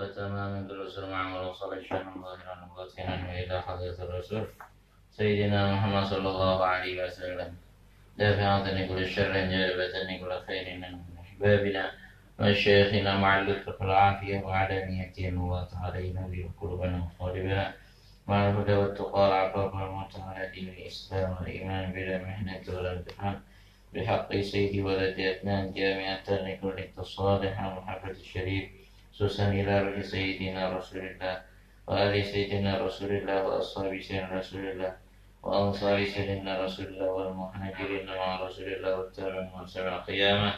وتمام الرسول مع وصل الشأن ظاهرا وباطنا إلى حضرة الرسول سيدنا محمد صلى الله عليه وسلم دافعا كل شر جالبة كل خير من أحبابنا وشيخنا مع اللطف والعافية وعلى نيتهم الله علينا بقلوبنا وقلوبنا مع الهدى والتقى والعفاف والموت على دين الإسلام والإيمان بلا محنة ولا امتحان بحق سيدي ولد أدنان جامعة لكل التصالح ومحبة الشريف خصوصا إلى روح سيدنا رسول الله وآل سيدنا رسول الله وأصحاب سيدنا رسول الله وأنصار سيدنا رسول الله والمهاجرين مع رسول الله والتابعين من سبع القيامة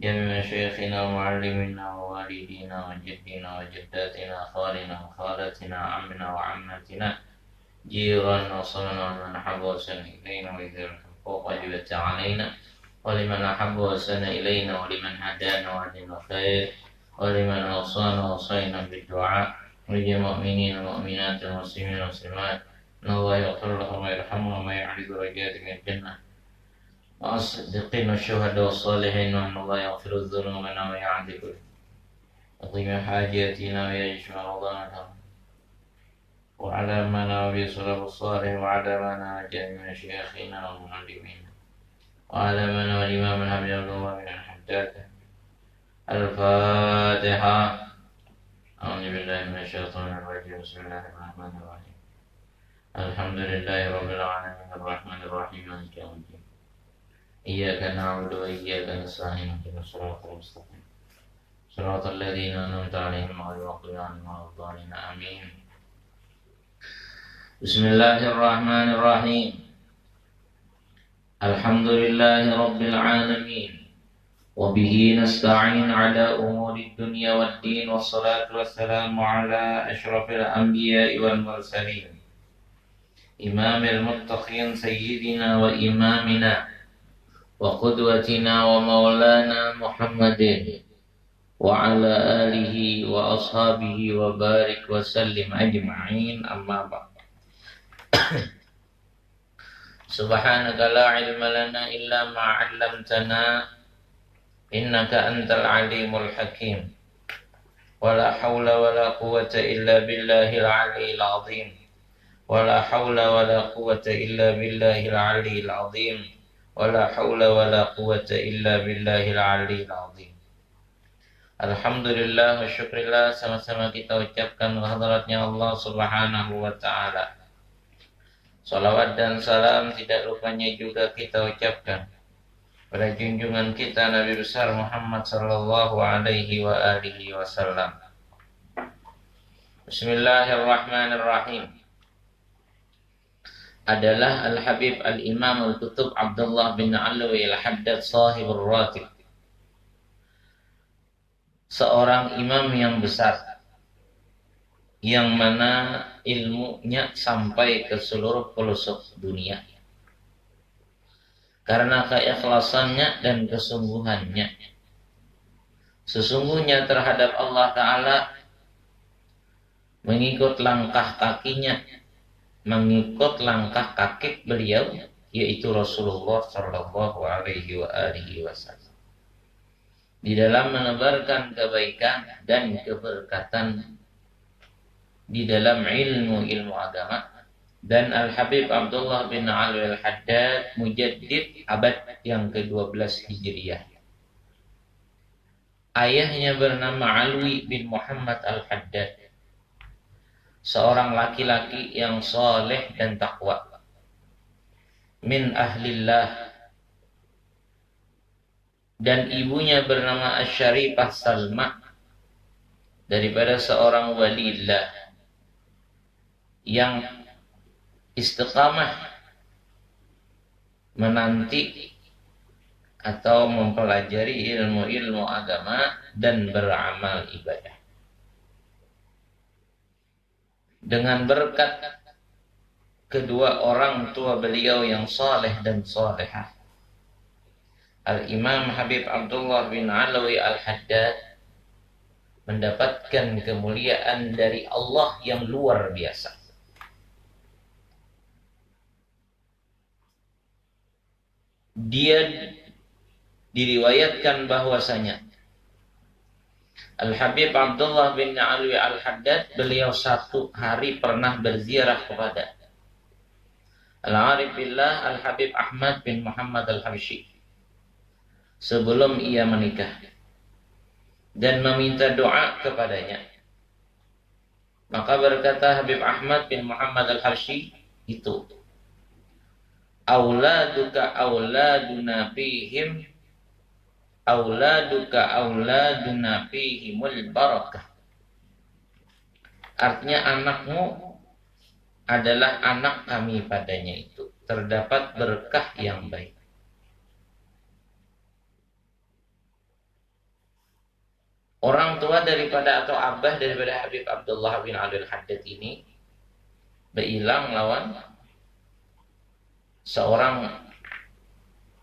جميع مشايخنا ومعلمنا ووالدينا وجدنا وجداتنا خالنا وخالاتنا عمنا وعماتنا جيران وصلنا ومن أحب وسن إلينا وإذا الحقوق وجبت علينا ولمن أحب وسن إلينا ولمن هدانا وعدنا الخير ولمن أوصانا وصينا بالدعاء ولجميع المؤمنين والمؤمنات والمسلمين والمسلمات إن الله يغفر لهم ويرحمهم ويعلي درجات من الجنة والصديقين والشهداء والصالحين وأن الله يغفر ذنوبنا ويعذب ويقيم حاجاتنا ويجمع رضانا وعلى منا وبصلاه الصالح وعلى منا وجميع مشايخنا والمعلمين وعلى منا والإمام الحبيب الله من الحداد الفاتحة. أعوذ بالله من الشيطان الرجيم. بسم الله الرحمن الرحيم. الحمد لله رب العالمين الرحمن الرحيم مالك يوم الدين إياك نعبد وإياك نستعين اهدنا الصراط المستقيم صراط الذين أنعمت عليهم غير المغضوب عليهم ولا الضالين آمين. بسم الله الرحمن الرحيم. الحمد لله رب العالمين وبه نستعين على أمور الدنيا والدين والصلاة والسلام على أشرف الأنبياء والمرسلين إمام المتقين سيدنا وإمامنا وقدوتنا ومولانا محمد وعلى آله وأصحابه وبارك وسلم أجمعين. أما بعد. سبحانك لا علم لنا إلا ما علمتنا إنك أنت العليم الحكيم ولا حول ولا قوة إلا بالله العلي العظيم ولا حول ولا قوة إلا بالله العلي العظيم ولا حول ولا قوة إلا بالله العلي العظيم. Alhamdulillah wa syukrillah, sama-sama kita ucapkan kehadratnya Allah subhanahu wa ta'ala. Salawat dan salam tidak lupanya juga kita ucapkan pada junjungan kita Nabi besar Muhammad sallallahu alaihi wa alihi wasallam. Bismillahirrahmanirrahim. Adalah Al-Habib Al-Imam Al-Qutub Abdullah bin Alwi Al-Haddad Sahibur Ratib, seorang imam yang besar yang mana ilmunya sampai ke seluruh pelosok dunia karena keikhlasannya dan kesungguhannya. Sesungguhnya terhadap Allah Ta'ala, mengikut langkah kakinya, mengikut langkah kaki beliau, yaitu Rasulullah Sallallahu Alaihi Wasallam, di dalam menebarkan kebaikan dan keberkatan di dalam ilmu agama. Dan Al-Habib Abdullah bin Alwi Al-Haddad mujaddid abad yang ke-12 Hijriah. Ayahnya bernama Alwi bin Muhammad Al-Haddad, seorang laki-laki yang soleh dan takwa, min ahlillah. Dan ibunya bernama Asy-Syarifah Salma, daripada seorang walillah yang istiqamah menanti atau mempelajari ilmu-ilmu agama dan beramal ibadah. Dengan berkat kedua orang tua beliau yang saleh dan salehah, Al-Imam Habib Abdullah bin Alwi Al-Haddad mendapatkan kemuliaan dari Allah yang luar biasa. Dia diriwayatkan bahwasanya Al-Habib Abdullah bin Alwi Al-Haddad, beliau satu hari pernah berziarah kepada Al-Arif Billah Al-Habib Ahmad bin Muhammad Al-Habsyi sebelum ia menikah dan meminta doa kepadanya. Maka berkata Habib Ahmad bin Muhammad Al-Habsyi itu, auladuka auladuna fihim, auladuka auladuna fihimul barakah. Artinya anakmu adalah anak kami padanya itu terdapat berkah yang baik. Orang tua daripada atau abah daripada Habib Abdullah bin Alwi Al-Haddad ini berilang lawan seorang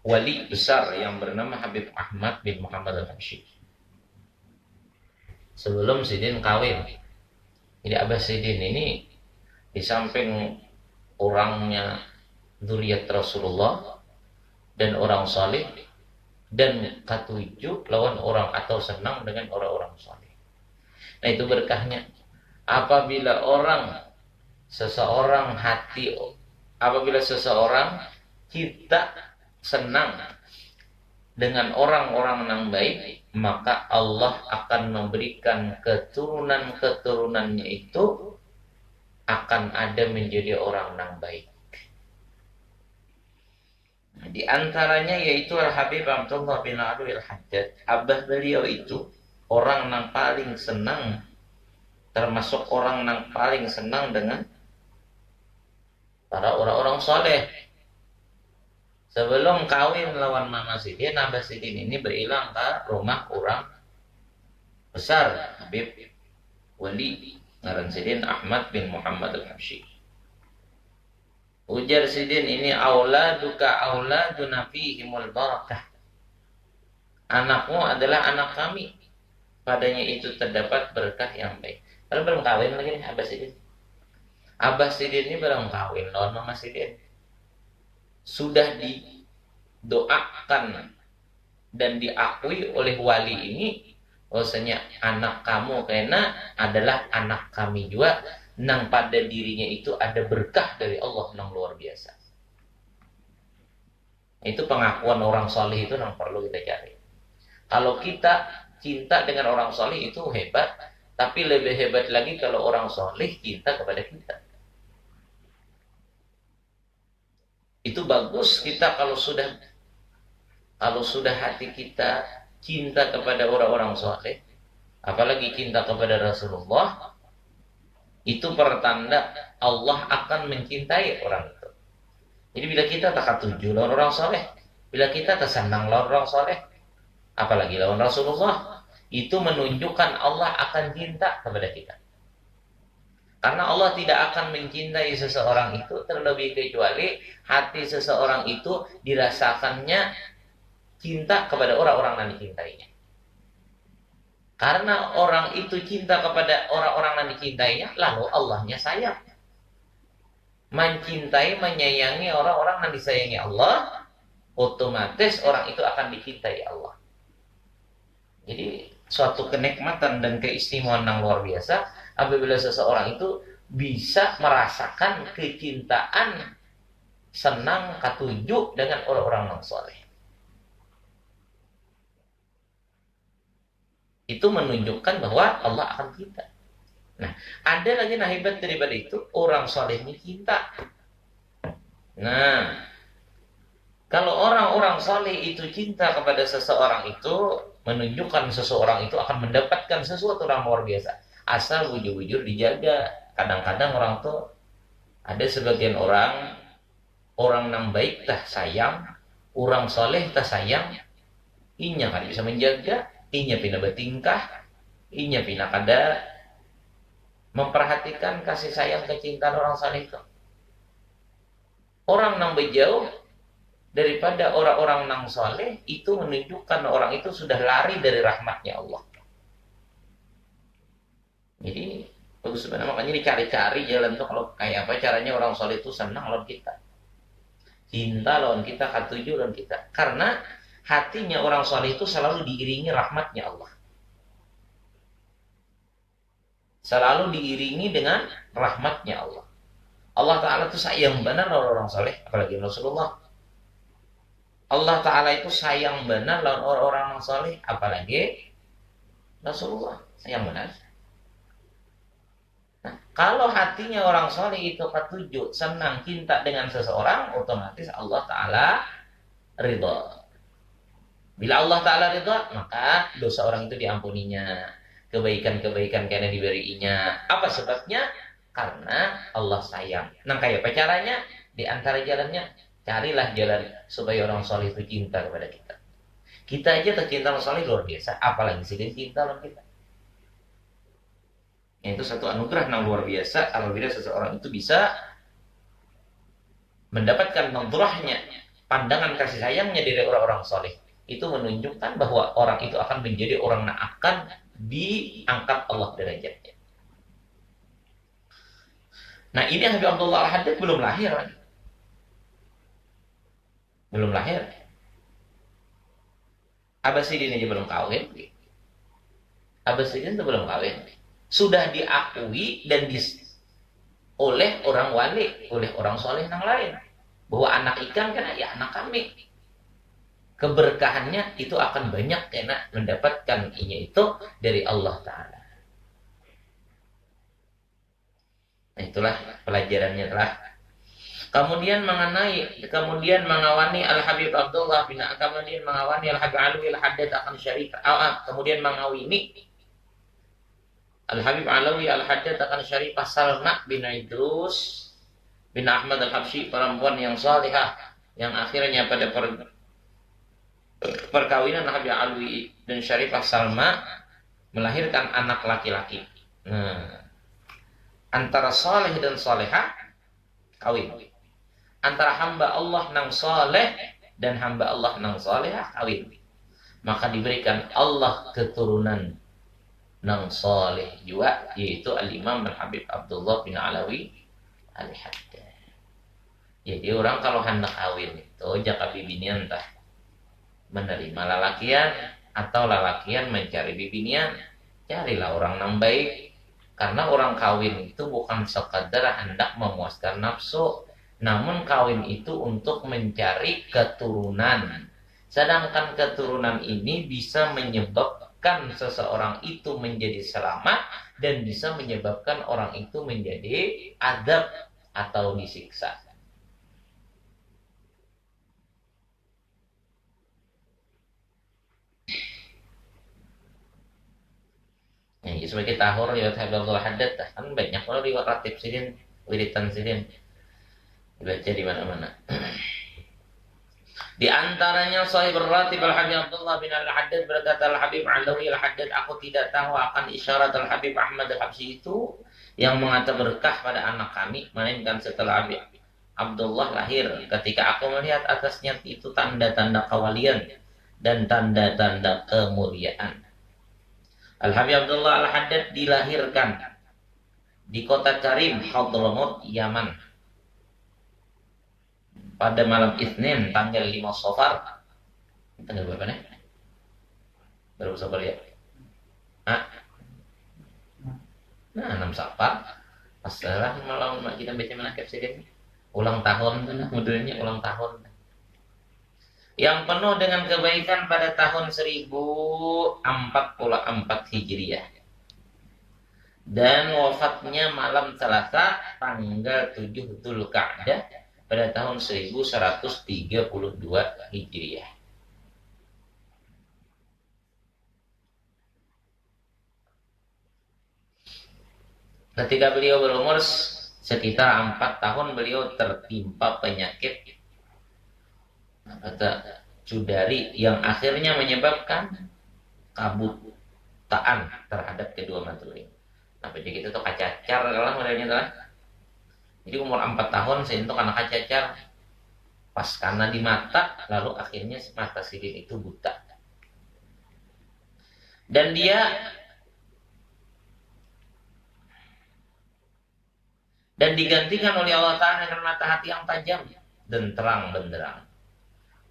wali besar yang bernama Habib Ahmad bin Muhammad Al-Habsyi. Sebelum Sidin kawin. Jadi Abah Sidin ini di samping orangnya dzurriyyat Rasulullah dan orang saleh, dan ketujuh lawan orang atau senang dengan orang-orang saleh. Nah, itu berkahnya. Apabila seseorang kita senang dengan orang-orang yang baik, maka Allah akan memberikan keturunan-keturunannya itu akan ada menjadi orang yang baik. Di antaranya yaitu Al-Habib Abdullah bin Alwi Al-Haddad. Abah beliau itu orang yang paling senang, termasuk orang yang paling senang dengan para orang-orang soleh. Sebelum kawin lawan Mama Sidin, Abah Sidin ini berilang ke rumah orang besar, Habib Wali ngaran Sidin Ahmad bin Muhammad Al-Habsyi. Ujar Sidin ini, auladuka auladuna fihimul barakah. Anakmu adalah anak kami, padanya itu terdapat berkah yang baik. Kalau belum kawin lagi nih Abah Sidin. Abah Sidin ini belum kawin lawan Mama Sidin. Sudah didoakan dan diakui oleh wali ini bahwasanya anak kamu karena adalah anak kami juga, nang pada dirinya itu ada berkah dari Allah yang luar biasa. Itu pengakuan orang soleh itu yang perlu kita cari. Kalau kita cinta dengan orang soleh itu hebat, tapi lebih hebat lagi kalau orang soleh cinta kepada kita. Itu bagus kita kalau sudah hati kita cinta kepada orang-orang soleh, apalagi cinta kepada Rasulullah. Itu pertanda Allah akan mencintai orang itu. Jadi bila kita takatuju lawan orang soleh, bila kita tersenang lawan orang soleh, apalagi lawan Rasulullah, itu menunjukkan Allah akan cinta kepada kita. Karena Allah tidak akan mencintai seseorang itu terlebih kecuali hati seseorang itu dirasakannya cinta kepada orang-orang yang dicintainya. Karena orang itu cinta kepada orang-orang yang dicintainya, lalu Allahnya sayang. Mencintai, menyayangi orang-orang yang disayangi Allah, otomatis orang itu akan dicintai Allah. Jadi suatu kenikmatan dan keistimewaan yang luar biasa apabila seseorang itu bisa merasakan kecintaan, senang, ketujuh dengan orang-orang yang soleh. Itu menunjukkan bahwa Allah akan cinta. Nah, ada lagi nah hebat daripada itu, orang solehnya cinta. Nah, kalau orang-orang soleh itu cinta kepada seseorang itu, menunjukkan seseorang itu akan mendapatkan sesuatu yang luar biasa. Asal bujur-bujur dijaga. Kadang-kadang orang tuh ada sebagian orang yang baik tah sayang, orang soleh tah sayang, inya kan bisa menjaga. Inya pina bertingkah, inya pina kada memperhatikan kasih sayang kecintaan orang saleh itu. Orang yang berjauh daripada orang-orang yang saleh itu menunjukkan orang itu sudah lari dari rahmatnya Allah. Jadi bagus sebenarnya, makanya dicari-cari jalan tuh kalau kayak apa caranya orang saleh itu senang lawan kita, cinta lawan kita, katuju lawan kita. Karena hatinya orang soleh itu selalu diiringi rahmatnya Allah. selalu diiringi dengan rahmatnya Allah. Allah Ta'ala itu sayang benar orang-orang soleh, apalagi Rasulullah. Allah Ta'ala itu sayang benar lawan orang-orang soleh, apalagi Rasulullah. Sayang benar. Nah, kalau hatinya orang soleh itu ketujuh, senang, cinta dengan seseorang, otomatis Allah Ta'ala ridha. Bila Allah Ta'ala ridha, maka dosa orang itu diampuninya. Kebaikan-kebaikan karena diberinya. Apa sebabnya? Karena Allah sayang. Nah, kayak apa caranya? Di antara jalannya, carilah jalan supaya orang soleh itu cinta kepada kita. Kita aja tercinta orang soleh luar biasa, apalagi sih dia cinta sama kita. Itu satu anugerah yang luar biasa apabila seseorang itu bisa mendapatkan nadrahnya, pandangan kasih sayangnya dari orang-orang soleh. Itu menunjukkan bahwa orang itu akan menjadi orang yang akan diangkat Allah derajatnya. Nah, ini Habib Abdullah Al-Haddad belum lahir lagi. Belum lahir. Abasidin aja belum kawin. Abasidin itu belum kawin. Sudah diakui dan oleh orang wali, oleh orang soleh yang lain. Bahwa anak ikan kan ya anak kami. Keberkahannya itu akan banyak karena mendapatkan ini itu dari Allah Ta'ala. Nah, itulah pelajarannya telah. Kemudian mengawani Al-Habib Abdullah bin kemudian mengawani Al-Habib Alwi Al-Haddad akan syarikah. Kemudian mengawini Al-Habib Alwi Al-Haddad akan syarikah Salma bin Idrus bin Ahmad Al-Habsyi, perempuan yang salihah yang akhirnya pada perkawinan Habib Alwi dan Syarifah Salma melahirkan anak laki-laki. Nah, antara saleh dan salehah kawin. Antara hamba Allah nang saleh dan hamba Allah nang salehah kawin. Maka diberikan Allah keturunan nang saleh juga, yaitu Al-Imam Al-Habib Abdullah bin Alawi Al-Haddad. Jadi orang kalau hendak kawin itu jaka bibinian tah menerima lalakian atau lalakian mencari bibinian, carilah orang nang baik. Karena orang kawin itu bukan sekadar hendak memuaskan nafsu, namun kawin itu untuk mencari keturunan. Sedangkan keturunan ini bisa menyebabkan seseorang itu menjadi selamat dan bisa menyebabkan orang itu menjadi adab atau disiksa. Ya, sebagai tahur ya Habib Haddad kan banyak kalau riwayat ratib sidin, wiritan sidin dibaca di mana-mana. Di antaranya Sahih Ratib Al-Habib Abdullah bin Al-Haddad berkata Al-Habib Alawi Al-Haddad, aku tidak tahu akan isyarat Al-Habib Ahmad Al-Habsyi itu yang mengata berkah pada anak kami, melainkan setelah Habib Abdullah lahir. Ketika aku melihat atasnya itu tanda-tanda kewalian dan tanda-tanda kemuliaan. Al-Habib Abdullah Al-Haddad dilahirkan di kota Karim, Hadramaut, Yaman pada malam Isnin tanggal 5 Safar. Tanggal berapa nih? Berapa Safar ya? Nah, 6 Safar. Masalah malam kita baca manakib sedikit. Ulang tahun modelnya ulang tahun. Yang penuh dengan kebaikan pada tahun 1044 Hijriah. Dan wafatnya malam Selasa tanggal 7 Dzulqa'dah pada tahun 1132 Hijriah. Ketika beliau berumur sekitar 4 tahun, beliau tertimpa penyakit cudari yang akhirnya menyebabkan kabutaan terhadap kedua mata beliau. Nah, jadi itu tuh kacacar lah modelnya tuh. Jadi umur 4 tahun saya itu karena kacacar pas karena di mata, lalu akhirnya mata sidin itu buta. Dan digantikan oleh Allah Ta'ala dengan mata hati yang tajam dan terang benderang.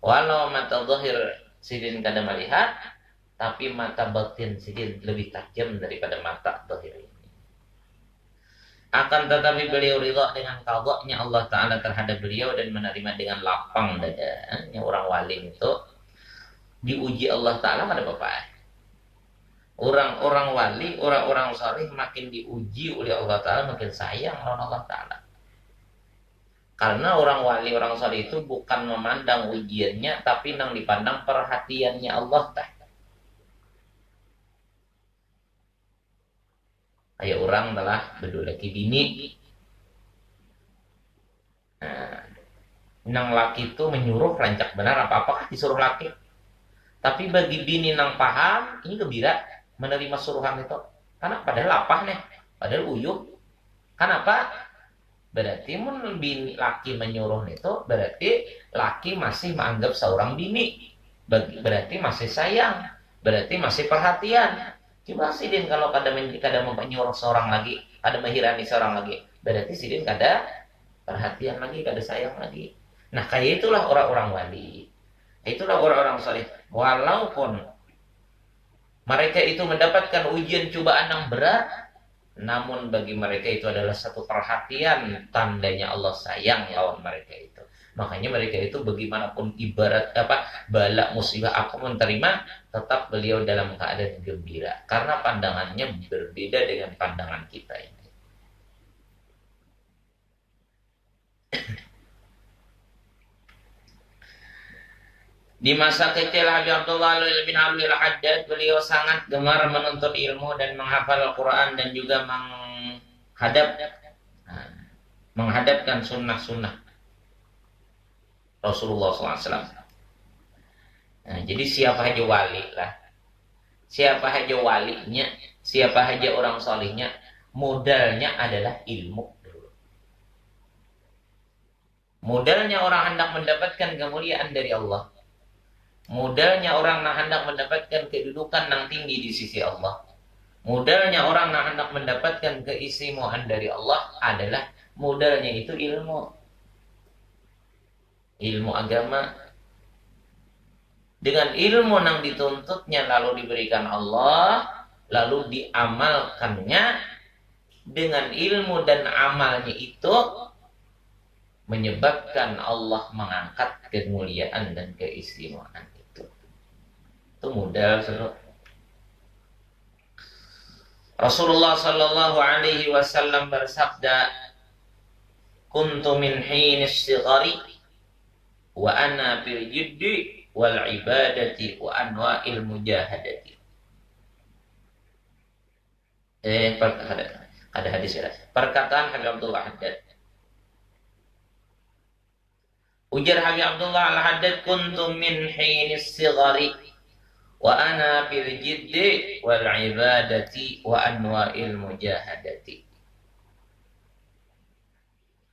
Walau mata zahir sidin kada melihat, tapi mata batin sidin lebih tajam daripada mata zahir ini. Akan tetapi beliau ridha dengan qadanya Allah Ta'ala terhadap beliau dan menerima dengan lapang dada. Yang orang wali itu diuji Allah Ta'ala pada bapak. Orang-orang wali, orang-orang saleh makin diuji oleh Allah Ta'ala makin sayang lawan Allah Ta'ala. Karena orang wali, orang saleh itu bukan memandang ujiannya, tapi nang dipandang perhatiannya Allah Ta'ala. Kayak orang telah berdua laki bini. Nah, nang laki itu menyuruh rancak benar apa-apa disuruh laki. Tapi bagi bini nang paham, ini gembira menerima suruhan itu. Karena padahal lapah nih, padahal uyuh. Kenapa? Berarti mun bini laki menyuruh itu, berarti laki masih menganggap seorang bini. Berarti masih sayang, berarti masih perhatian. Coba sidin kalau kada menyuruh seorang lagi, kada menghirani seorang lagi, berarti sidin kada perhatian lagi, kada sayang lagi. Nah, kayak itulah orang-orang wali. Itulah orang-orang saleh. Walaupun mereka itu mendapatkan ujian cobaan yang berat, namun bagi mereka itu adalah satu perhatian, tandanya Allah sayang lawan mereka itu. Makanya mereka itu bagaimanapun ibarat bala musibah apapun terima, tetap beliau dalam keadaan gembira. Karena pandangannya berbeda dengan pandangan kita ini. Di masa kecil Habib Abdullah bin Abdul Haddad, beliau sangat gemar menuntut ilmu dan menghafal Al-Quran dan juga menghadapkan sunnah-sunnah Rasulullah SAW. Nah, jadi siapa aja wali lah, siapa aja walinya, siapa aja orang solihnya, modalnya adalah ilmu. Modalnya orang hendak mendapatkan kemuliaan dari Allah. Modalnya orang hendak mendapatkan kedudukan yang tinggi di sisi Allah. Modalnya orang hendak mendapatkan keistimewaan dari Allah adalah modalnya itu ilmu. Ilmu agama. Dengan ilmu yang dituntutnya lalu diberikan Allah, lalu diamalkannya, dengan ilmu dan amalnya itu menyebabkan Allah mengangkat kemuliaan dan keistimewaan itu. Itu modal seluruh. Rasulullah sallallahu alaihi wasallam bersabda, "Kuntu min hinis sighari wa ana bil jiddi wal ibadati wa anwa'il mujahadati." Ada hadis ya. Perkataan Habib Abdullah Haddad. Ujar Habib Abdullah Al-Haddad, "Kuntu min hinis sighari wa ana bil jiddi wal ibadati wa anwa'il mujahadati."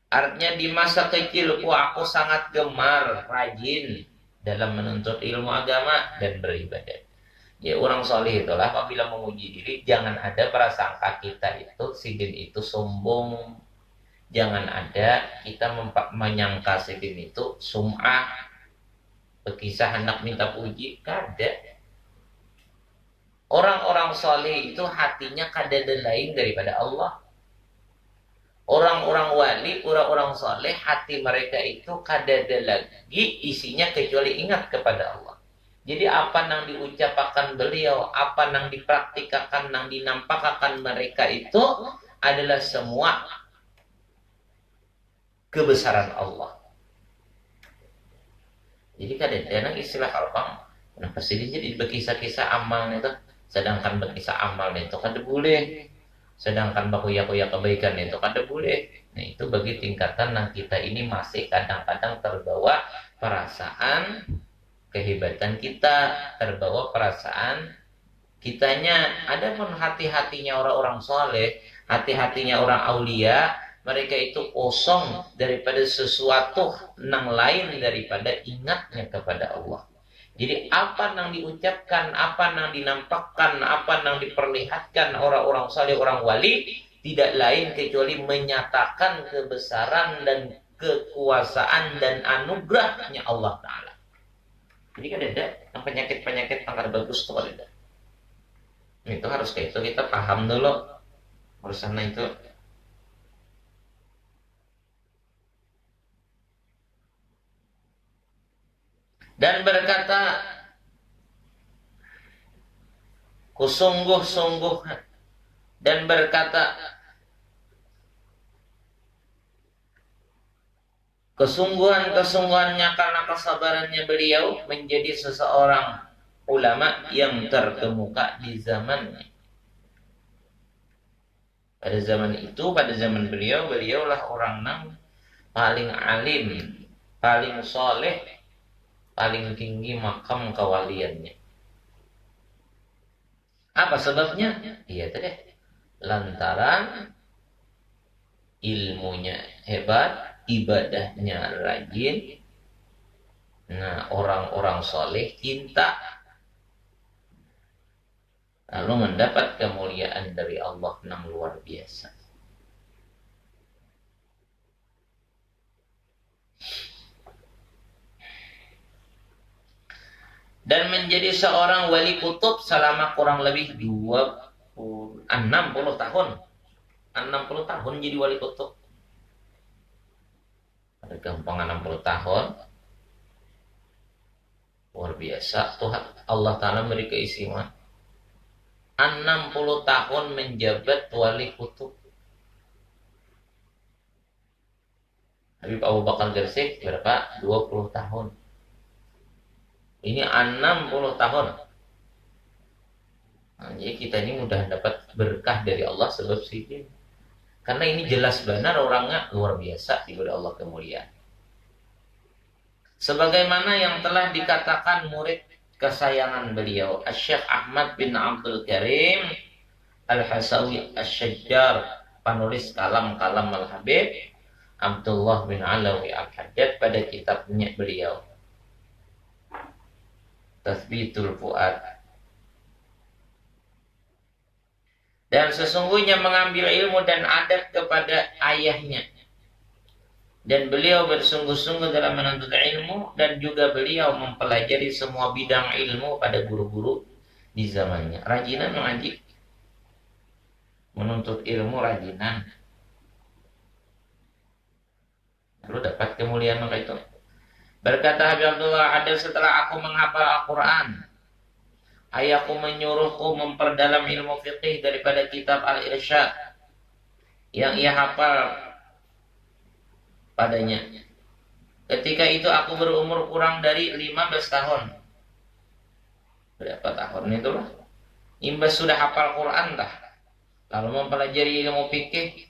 Artinya di masa kecilku aku sangat gemar, rajin dalam menuntut ilmu agama dan beribadah. Ya, orang soleh itulah apabila menguji diri, jangan ada prasangka kita itu sidin itu sombong. Jangan ada kita menyangka sidin itu sum'ah, berkisah hendak minta puji, kada. Orang-orang soleh itu hatinya kada ada lain daripada Allah. Orang-orang wali, orang-orang soleh, hati mereka itu kada ada lagi isinya kecuali ingat kepada Allah. Jadi apa yang diucapkan beliau, apa yang dipraktikkan, yang dinampakkan mereka itu adalah semua kebesaran Allah. Jadi kadang-kadang istilah orang, kenapa sih jadi berkisah-kisah amal itu, sedangkan berkisah amal itu kada boleh, sedangkan bakuya-kuya kebaikan itu kada boleh. Nah, itu bagi tingkatan yang kita ini masih kadang-kadang terbawa perasaan kehebatan kita, terbawa perasaan kitanya. Adapun hati-hatinya orang-orang soleh, hati-hatinya orang aulia, mereka itu kosong daripada sesuatu yang lain daripada ingatnya kepada Allah. Jadi apa yang diucapkan, apa yang dinampakkan, apa yang diperlihatkan orang-orang saleh, orang wali, tidak lain kecuali menyatakan kebesaran dan kekuasaan dan anugerahnya Allah Ta'ala. Jadi kan ada yang penyakit-penyakit yang kada bagus itu ada. Itu harus kayak itu kita paham dulu. Urusan itu. dan berkata, kusungguh-sungguh, dan berkata, kesungguhan-kesungguhannya karena kesabarannya beliau menjadi seseorang ulama yang terkemuka di zamannya. Pada zaman itu, pada zaman beliau, beliaulah orang yang paling alim, paling soleh, paling tinggi makam kewaliannya. Apa sebabnya? Iya tadi, lantaran ilmunya hebat, ibadahnya rajin. Nah, orang-orang soleh cinta, lalu mendapat kemuliaan dari Allah yang luar biasa. Dan menjadi seorang wali kutub selama kurang lebih 60 tahun. 60 tahun jadi wali kutub. Ada gampang 60 tahun. Luar biasa. Tuhan Allah Ta'ala beri keistimewaan. 60 tahun menjabat wali kutub. Habib Abu Bakar Gresik berapa? 20 tahun. Ini 60 tahun. Nah, jadi kita ini mudah dapat berkah dari Allah sebab sini. Karena ini jelas benar orangnya luar biasa diberi Allah kemuliaan. Sebagaimana yang telah dikatakan murid kesayangan beliau, Syekh Ahmad bin Abdul Karim Al-Hasawi Asy-Syajjar, penulis kalam-kalam Al-Habib Abdullah bin Alawi Al-Haddad pada kitabnya beliau Tathbitul Fuad. Dan sesungguhnya mengambil ilmu dan adab kepada ayahnya. Dan beliau bersungguh-sungguh dalam menuntut ilmu, dan juga beliau mempelajari semua bidang ilmu pada guru-guru di zamannya. Rajinan mengaji, menuntut ilmu rajinan, lalu dapat kemuliaan maka itu. Berkata Habib Abdullah, ada setelah aku menghafal Al-Quran, ayahku menyuruhku memperdalam ilmu fiqih daripada kitab Al-Irsyad yang ia hafal padanya. Ketika itu aku berumur kurang dari 15 tahun. Berapa tahun itulah? Imbas sudah hafal Quran dah. Lalu mempelajari ilmu fikih,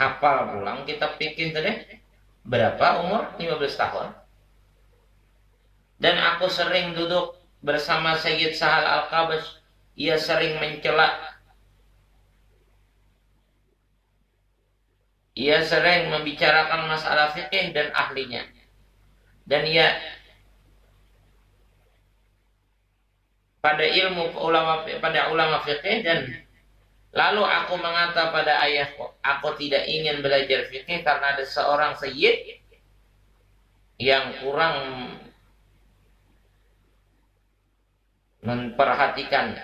hafal pulang kitab fikih tadi. Berapa umur? 15 tahun. Dan aku sering duduk bersama Sayyid Sahal Al-Qabash. Ia sering mencela, ia sering membicarakan masalah fikih dan ahlinya. Dan ia pada ulama fikih. Dan lalu aku mengata pada ayahku, aku tidak ingin belajar fikih karena ada seorang sayyid yang kurang memperhatikan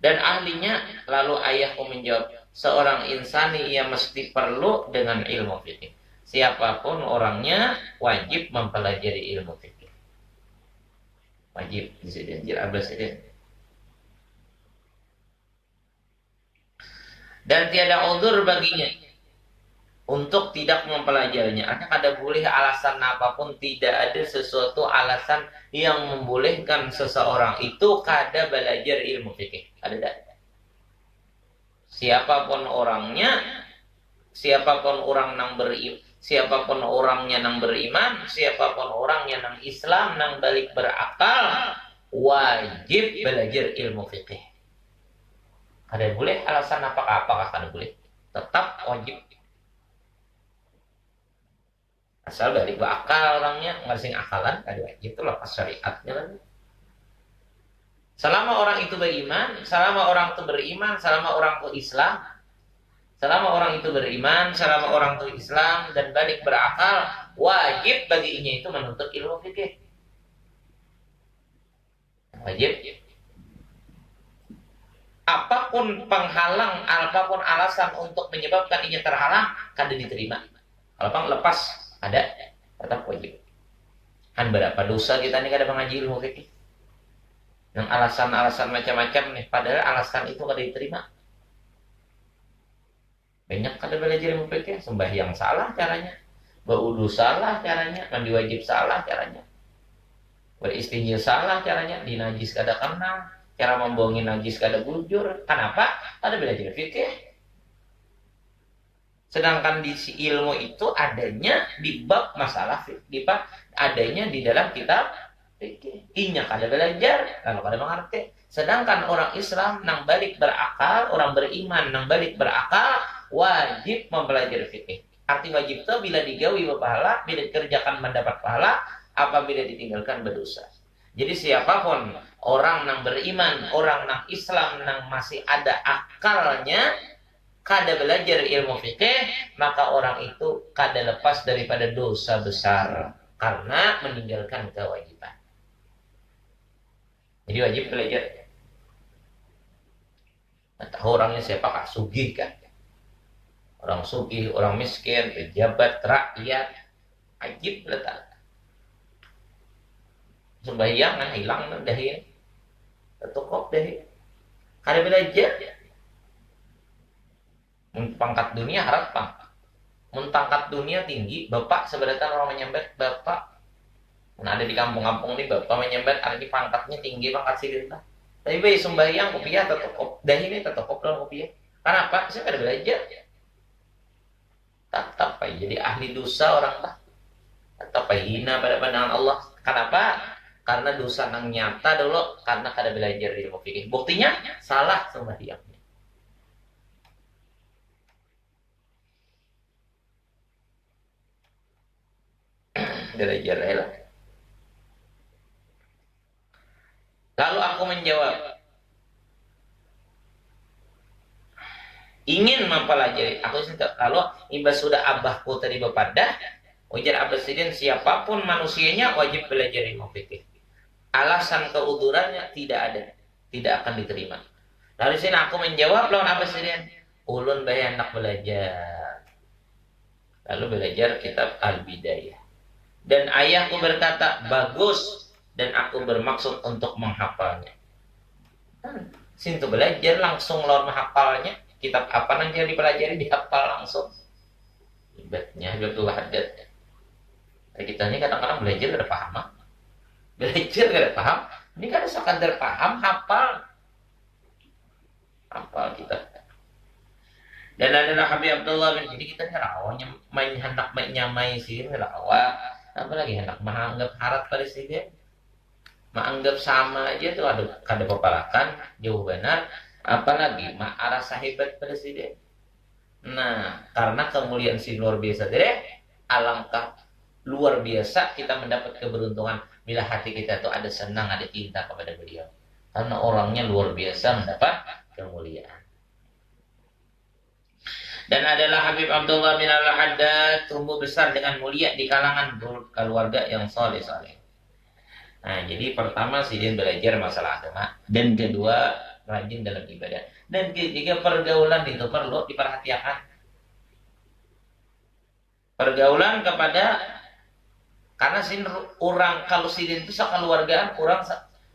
dan ahlinya. Lalu ayahku menjawab, seorang insani ia mesti perlu dengan ilmu fikih. Siapapun orangnya wajib mempelajari ilmu fikih. Wajib disedir abas ini. Dan tiada udzur baginya untuk tidak mempelajarinya. Artinya kada boleh alasan apapun, tidak ada sesuatu alasan yang membolehkan seseorang itu kada belajar ilmu fikih. Ada tak? Siapapun orangnya, siapapun orang nang beriman, siapapun orangnya nang beriman, siapapun orangnya nang Islam, nang balik berakal, wajib belajar ilmu fikih. Kada boleh alasan apakah kada boleh. Tetap wajib. Asal balik berakal orangnya, nggak sing akalan, kada wajib. Itu lepas syariatnya lah. Selama orang itu beriman, selama orang itu beriman, selama orang itu Islam, selama orang itu beriman, selama orang itu Islam dan balik berakal, wajib baginya itu menuntut ilmu fikih. Wajib. Apapun penghalang, apapun alasan untuk menyebabkan ini terhalang, kada diterima. Kalau lepas ada, tetap wajib. Kan berapa dosa kita nih kada mengaji ilmu fikih. Yang alasan-alasan macam-macam nih, padahal alasan itu kada diterima. Banyak kada belajar ilmu fikih, sembahyang salah caranya, berwudu salah caranya, mandi wajib salah caranya, beristinja salah caranya, dinajis kada kena, cara membohongi najis kada bujur. Kenapa? Kada belajar fikih. Sedangkan di si ilmu itu adanya di bab masalah fikih, adanya di dalam kitab fikih. Inya kada belajar, kalau kada mengerti. Sedangkan orang Islam nang balik berakal, orang beriman nang balik berakal, wajib mempelajari fikih. Arti wajib itu bila digawi berpahala, bila dikerjakan mendapat pahala, apabila ditinggalkan berdosa. Jadi siapapun orang nang beriman, orang nang Islam nang masih ada akalnya, kada belajar ilmu fikih, maka orang itu kada lepas daripada dosa besar karena meninggalkan kewajiban. Jadi wajib belajar. Tahu orangnya siapa, kah? Sugih kan? Orang sugih, orang miskin, pejabat, rakyat, wajib belajar. Sembahyang kan hilang dah ini, tertukop dah ini. Kada belajar. Pangkat dunia harap pangkat. Pangkat dunia tinggi, bapak sebenarnya orang menyambat bapak. Nah, ada di kampung-kampung ini bapak menyambat, ada di pangkatnya tinggi, pangkat silita. Tapi bayi sembahyang kopiah tetap dah ini tetap dalam kopiah. Kenapa? Saya kada belajar. Tetap jadi ahli dosa orang tak. Tetap hina pada pandangan Allah. Kenapa? Karena dosa nang nyata dulu, karena kada belajar ilmu fikih. Buktinya salah sembahyang. Belajar lah. Lalu aku menjawab, ingin mempelajari. Aku cerita, kalau imbas sudah abahku tadi bepadah, ujar Abah Sidin, siapapun manusianya wajib belajar ilmu fikih. Alasan keudurannya tidak ada, tidak akan diterima. Lalu sini aku menjawab lawan Abah Sidin, ulun bayi anak belajar. Lalu belajar kitab Al-Bidayah. Dan ayahku berkata, bagus, dan aku bermaksud untuk menghafalnya. Sintu belajar langsung lawan menghafalnya. Kitab apa nanti yang dipelajari dihafal langsung. Ibaratnya Abdullah Haddad. Kita ini kadang-kadang belajar ada paham. Belajar ada paham. Ini kan sekadar paham, hafal. Hafal kita. Dan adalah Habib Abdullah bin, jadi kita ngerawanya main hendak nyamai sih ngerawa. Apalagi hendak menganggap harat presiden. Menganggap sama aja tuh ada kada papalakan jauh benar. Apalagi arah sahibat presiden. Nah, karena kemuliaan si luar biasa deh, alangkah luar biasa kita mendapat keberuntungan bila hati kita tuh ada senang, ada cinta kepada beliau. Karena orangnya luar biasa mendapat kemuliaan. Dan adalah Habib Abdullah bin Al-Haddad tumbuh besar dengan mulia di kalangan keluarga yang soleh-soleh. Nah, jadi pertama Sidin belajar masalah agama, dan kedua rajin dalam ibadah, dan ketiga pergaulan itu perlu diperhatikan. Pergaulan kepada, karena Sidin orang, kalau Sidin itu sekeluargaan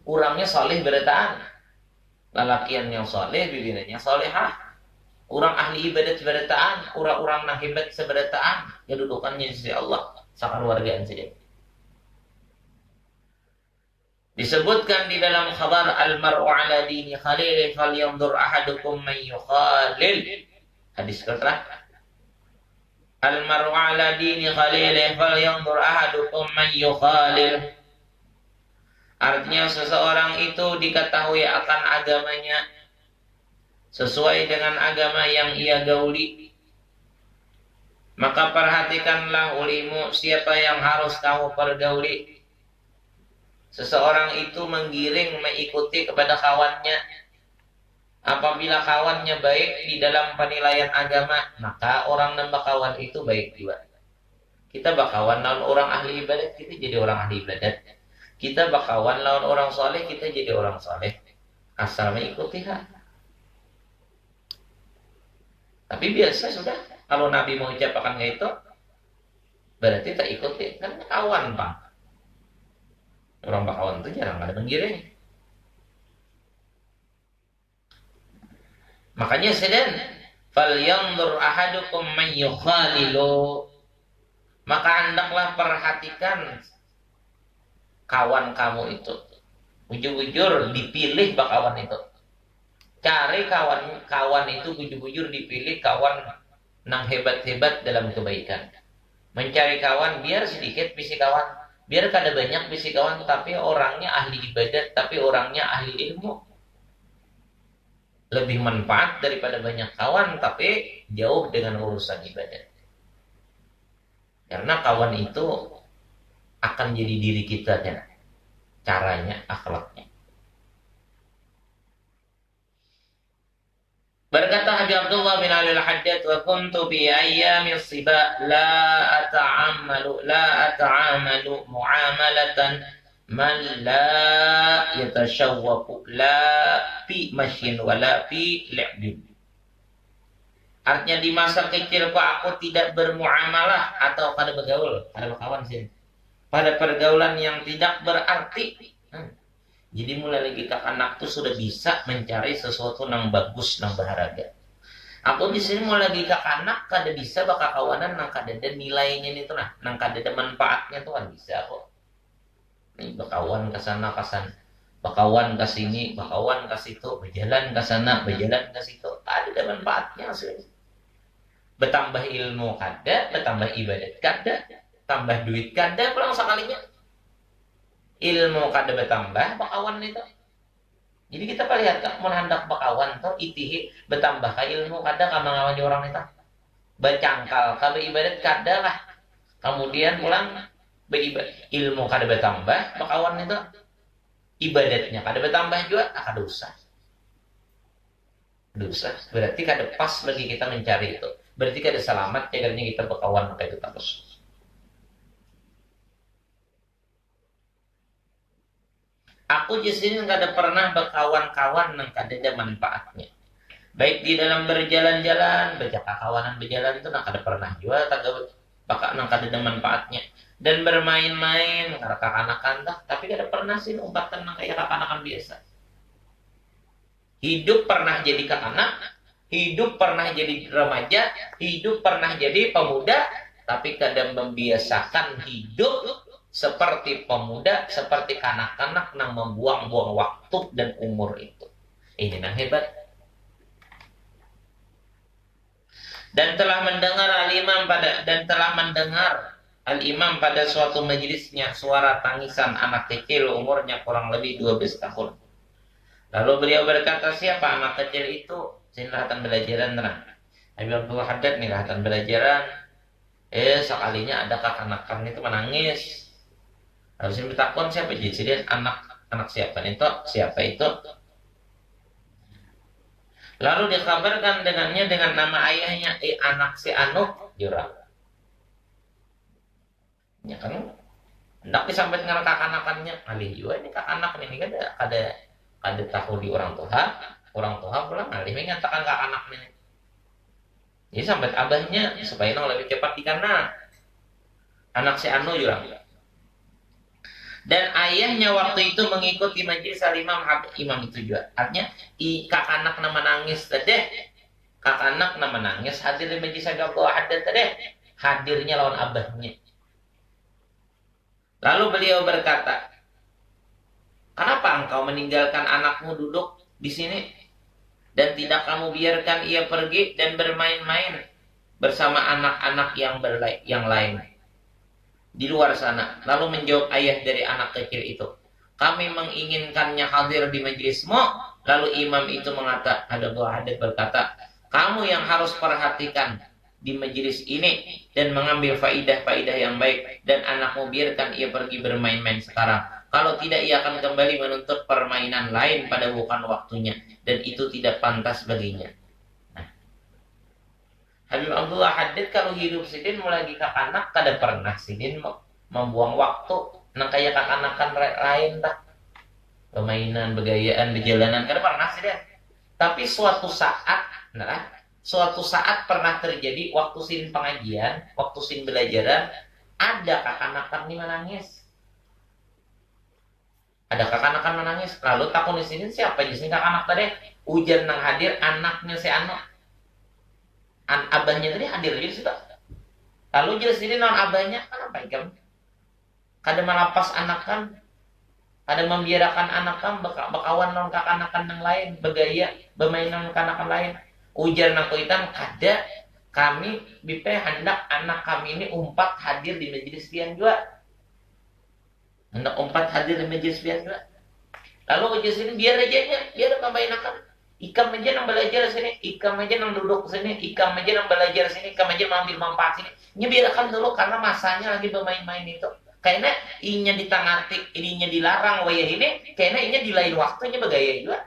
orangnya soleh beretaan, lalakian yang soleh, bibinannya solehah. Orang ahli ibadat seberataan, orang-orang nah hebat seberataan, kedudukannya di sisi Allah, sekeluargaan saja. Disebutkan di dalam khabar al-mar'u ala dini khalili falyanzur ahadukum man yukhalil. Hadis ketelah. Al-mar'u ala dini khalili falyanzur ahadukum man yukhalil. Artinya seseorang itu diketahui akan agamanya sesuai dengan agama yang ia gauli. Maka perhatikanlah ulimu siapa yang harus kamu pergauli. Seseorang itu menggiring mengikuti kepada kawannya. Apabila kawannya baik di dalam penilaian agama, maka orang nambah kawan itu baik juga. Kita bakawan lawan orang ahli ibadat, kita jadi orang ahli ibadat. Kita bakawan lawan orang soleh, kita jadi orang soleh. Asal mengikuti hak. Tapi biasa sudah, kalau Nabi mengucapkan itu, berarti tak ikuti, kan kawan Pak. Orang bakawan itu jarang ada menggiring. Makanya sedang falyanzur ahadukum man yukhalilu. Maka hendaklah perhatikan kawan kamu itu. Bujur-bujur dipilih bakawan itu. Cari kawan itu bujur-bujur dipilih kawan nang hebat-hebat dalam kebaikan. Mencari kawan biar sedikit bisi kawan. Biar kada banyak bisi kawan tapi orangnya ahli ibadat, tapi orangnya ahli ilmu. Lebih manfaat daripada banyak kawan tapi jauh dengan urusan ibadat. Karena kawan itu akan jadi diri kita kan. Caranya, akhlaknya. Berkata Habib Abdullah bin Ali al-Haddad, wa kuntu bi ayyami siba la ata'amalu mu'amalatan man la yatashawwaqu la fi masyin wa la fi li'bin. Artinya di masa kecilku aku tidak bermuamalah atau pada bergaul, pada berkawan sih. Pada pergaulan yang tidak berarti. Jadi mulai lagi anak tuh sudah bisa mencari sesuatu yang bagus, yang berharga. Aku di sini mulai lagi anak kada bisa bakal kawanan nang kada ada nilainya itu nah, nang kada ada manfaatnya tuh kan bisa kok. Nih bakawan ke sana, bakawan ke sini, bakawan ke situ, berjalan ke sana, berjalan ke situ, ada manfaatnya sih. Bertambah ilmu kada, bertambah ibadat kada, tambah duit kada, pulang sekalinya. Ilmu kada bertambah, bakawan itu. Jadi kita lihat kak, menghendak bakawan tuh itihi bertambah ke ilmu kada kamangawani orang itu. Bercangkal, kada ibadat kada lah. Kemudian pulang ilmu kada bertambah, bakawan itu. Ibadatnya kada bertambah juga, kada usah. Dosa. Berarti kada pas bagi kita mencari itu. Berarti kada selamat agarnya kita berkawan kayak itu terus. Aku justru kada pernah berkawan-kawan yang kada ada manfaatnya. Baik di dalam berjalan-jalan, bercakap kawanan berjalan itu nang kada pernah juga bakal nang kada ada manfaatnya. Dan bermain-main karena kakanakan dah, tapi kada pernah sih umpatan nang kayak kakanakan biasa. Hidup pernah jadi kakanak, hidup pernah jadi remaja, hidup pernah jadi pemuda, tapi kadang membiasakan hidup seperti pemuda, seperti kanak-kanak yang membuang-buang waktu dan umur itu. Ini yang hebat. Dan telah mendengar Al-Imam pada suatu majelisnya suara tangisan anak kecil umurnya kurang lebih 12 tahun. Lalu beliau berkata, siapa anak kecil itu? Silahkan belajaran terang. Habib Abdullah Haddad nih lahatan belajaran. Sekalinya ada kakak-kanakan itu menangis. Lalu saya bertakon siapa jadi anak siapa itu? Siapa itu? Lalu dikabarkan dengannya dengan nama ayahnya, anak si Anu Jurang. Ya kan? Hendak disampaikan dengan kakak-kanakannya. Alih juga ini kakak-anak ini ada tahu di orang tua pulang alih mengatakan ke anaknya. Jadi sampai abahnya supaya lebih cepat dikenal. Anak si Anu Jurang. Dan ayahnya waktu itu mengikuti majelis imam itu juga. Artinya kakak anak nama nangis tadi. Kakak anak nama nangis hadir di majelis Abdullah Haddad tadi. Hadirnya lawan abahnya. Lalu beliau berkata, kenapa engkau meninggalkan anakmu duduk di sini dan tidak kamu biarkan ia pergi dan bermain-main bersama anak-anak yang lain di luar sana? Lalu menjawab ayah dari anak kecil itu, kami menginginkannya hadir di majelismu. Lalu imam itu berkata, kamu yang harus perhatikan di majelis ini dan mengambil faidah-faidah yang baik, dan anakmu biarkan ia pergi bermain-main sekarang. Kalau tidak, ia akan kembali menuntut permainan lain pada bukan waktunya, dan itu tidak pantas baginya. Nah, Habib Abdullah Haddad kalau hidup sidin mulai kakak-anak kada pernah sidin membuang waktu nang kayak kakak-anakan lain dah. Permainan, begayaan, berjalanan kada pernah sidin. Tapi suatu saat pernah terjadi waktu sin pengajian, waktu sin belajaran, ada kakak-anakan ini menangis. Ada kakak-anak menangis. Lalu takun di sini siapa di sini kakak-anak tadi? Ujian nang hadir anaknya si anu. Abahnya tadi hadir di situ. Lalu jelas ini non abahnya kan apa ikam? Kada melapas anak kan, kada membiarkan anak kan bakawan non kakak-anakan yang lain, bergaya bermain non kakak-anakan lain. Ujian nang kuitan kada kami bipe hendak anak kami ini umpat hadir di majelis pian juga. Hendak umpat hadir di majelis pian juga. Lalu majelis ini biar tambahin akan. Ikam aja yang belajar sini, ikam aja yang duduk sini, ikam aja yang belajar sini, ikam aja mengambil manfaat sini. Ini biarkan dulu karena masanya lagi bermain-main itu. Kayaknya inya ditangatik, ininya dilarang wayah ini, kayaknya inya di lain waktunya bergaya juga.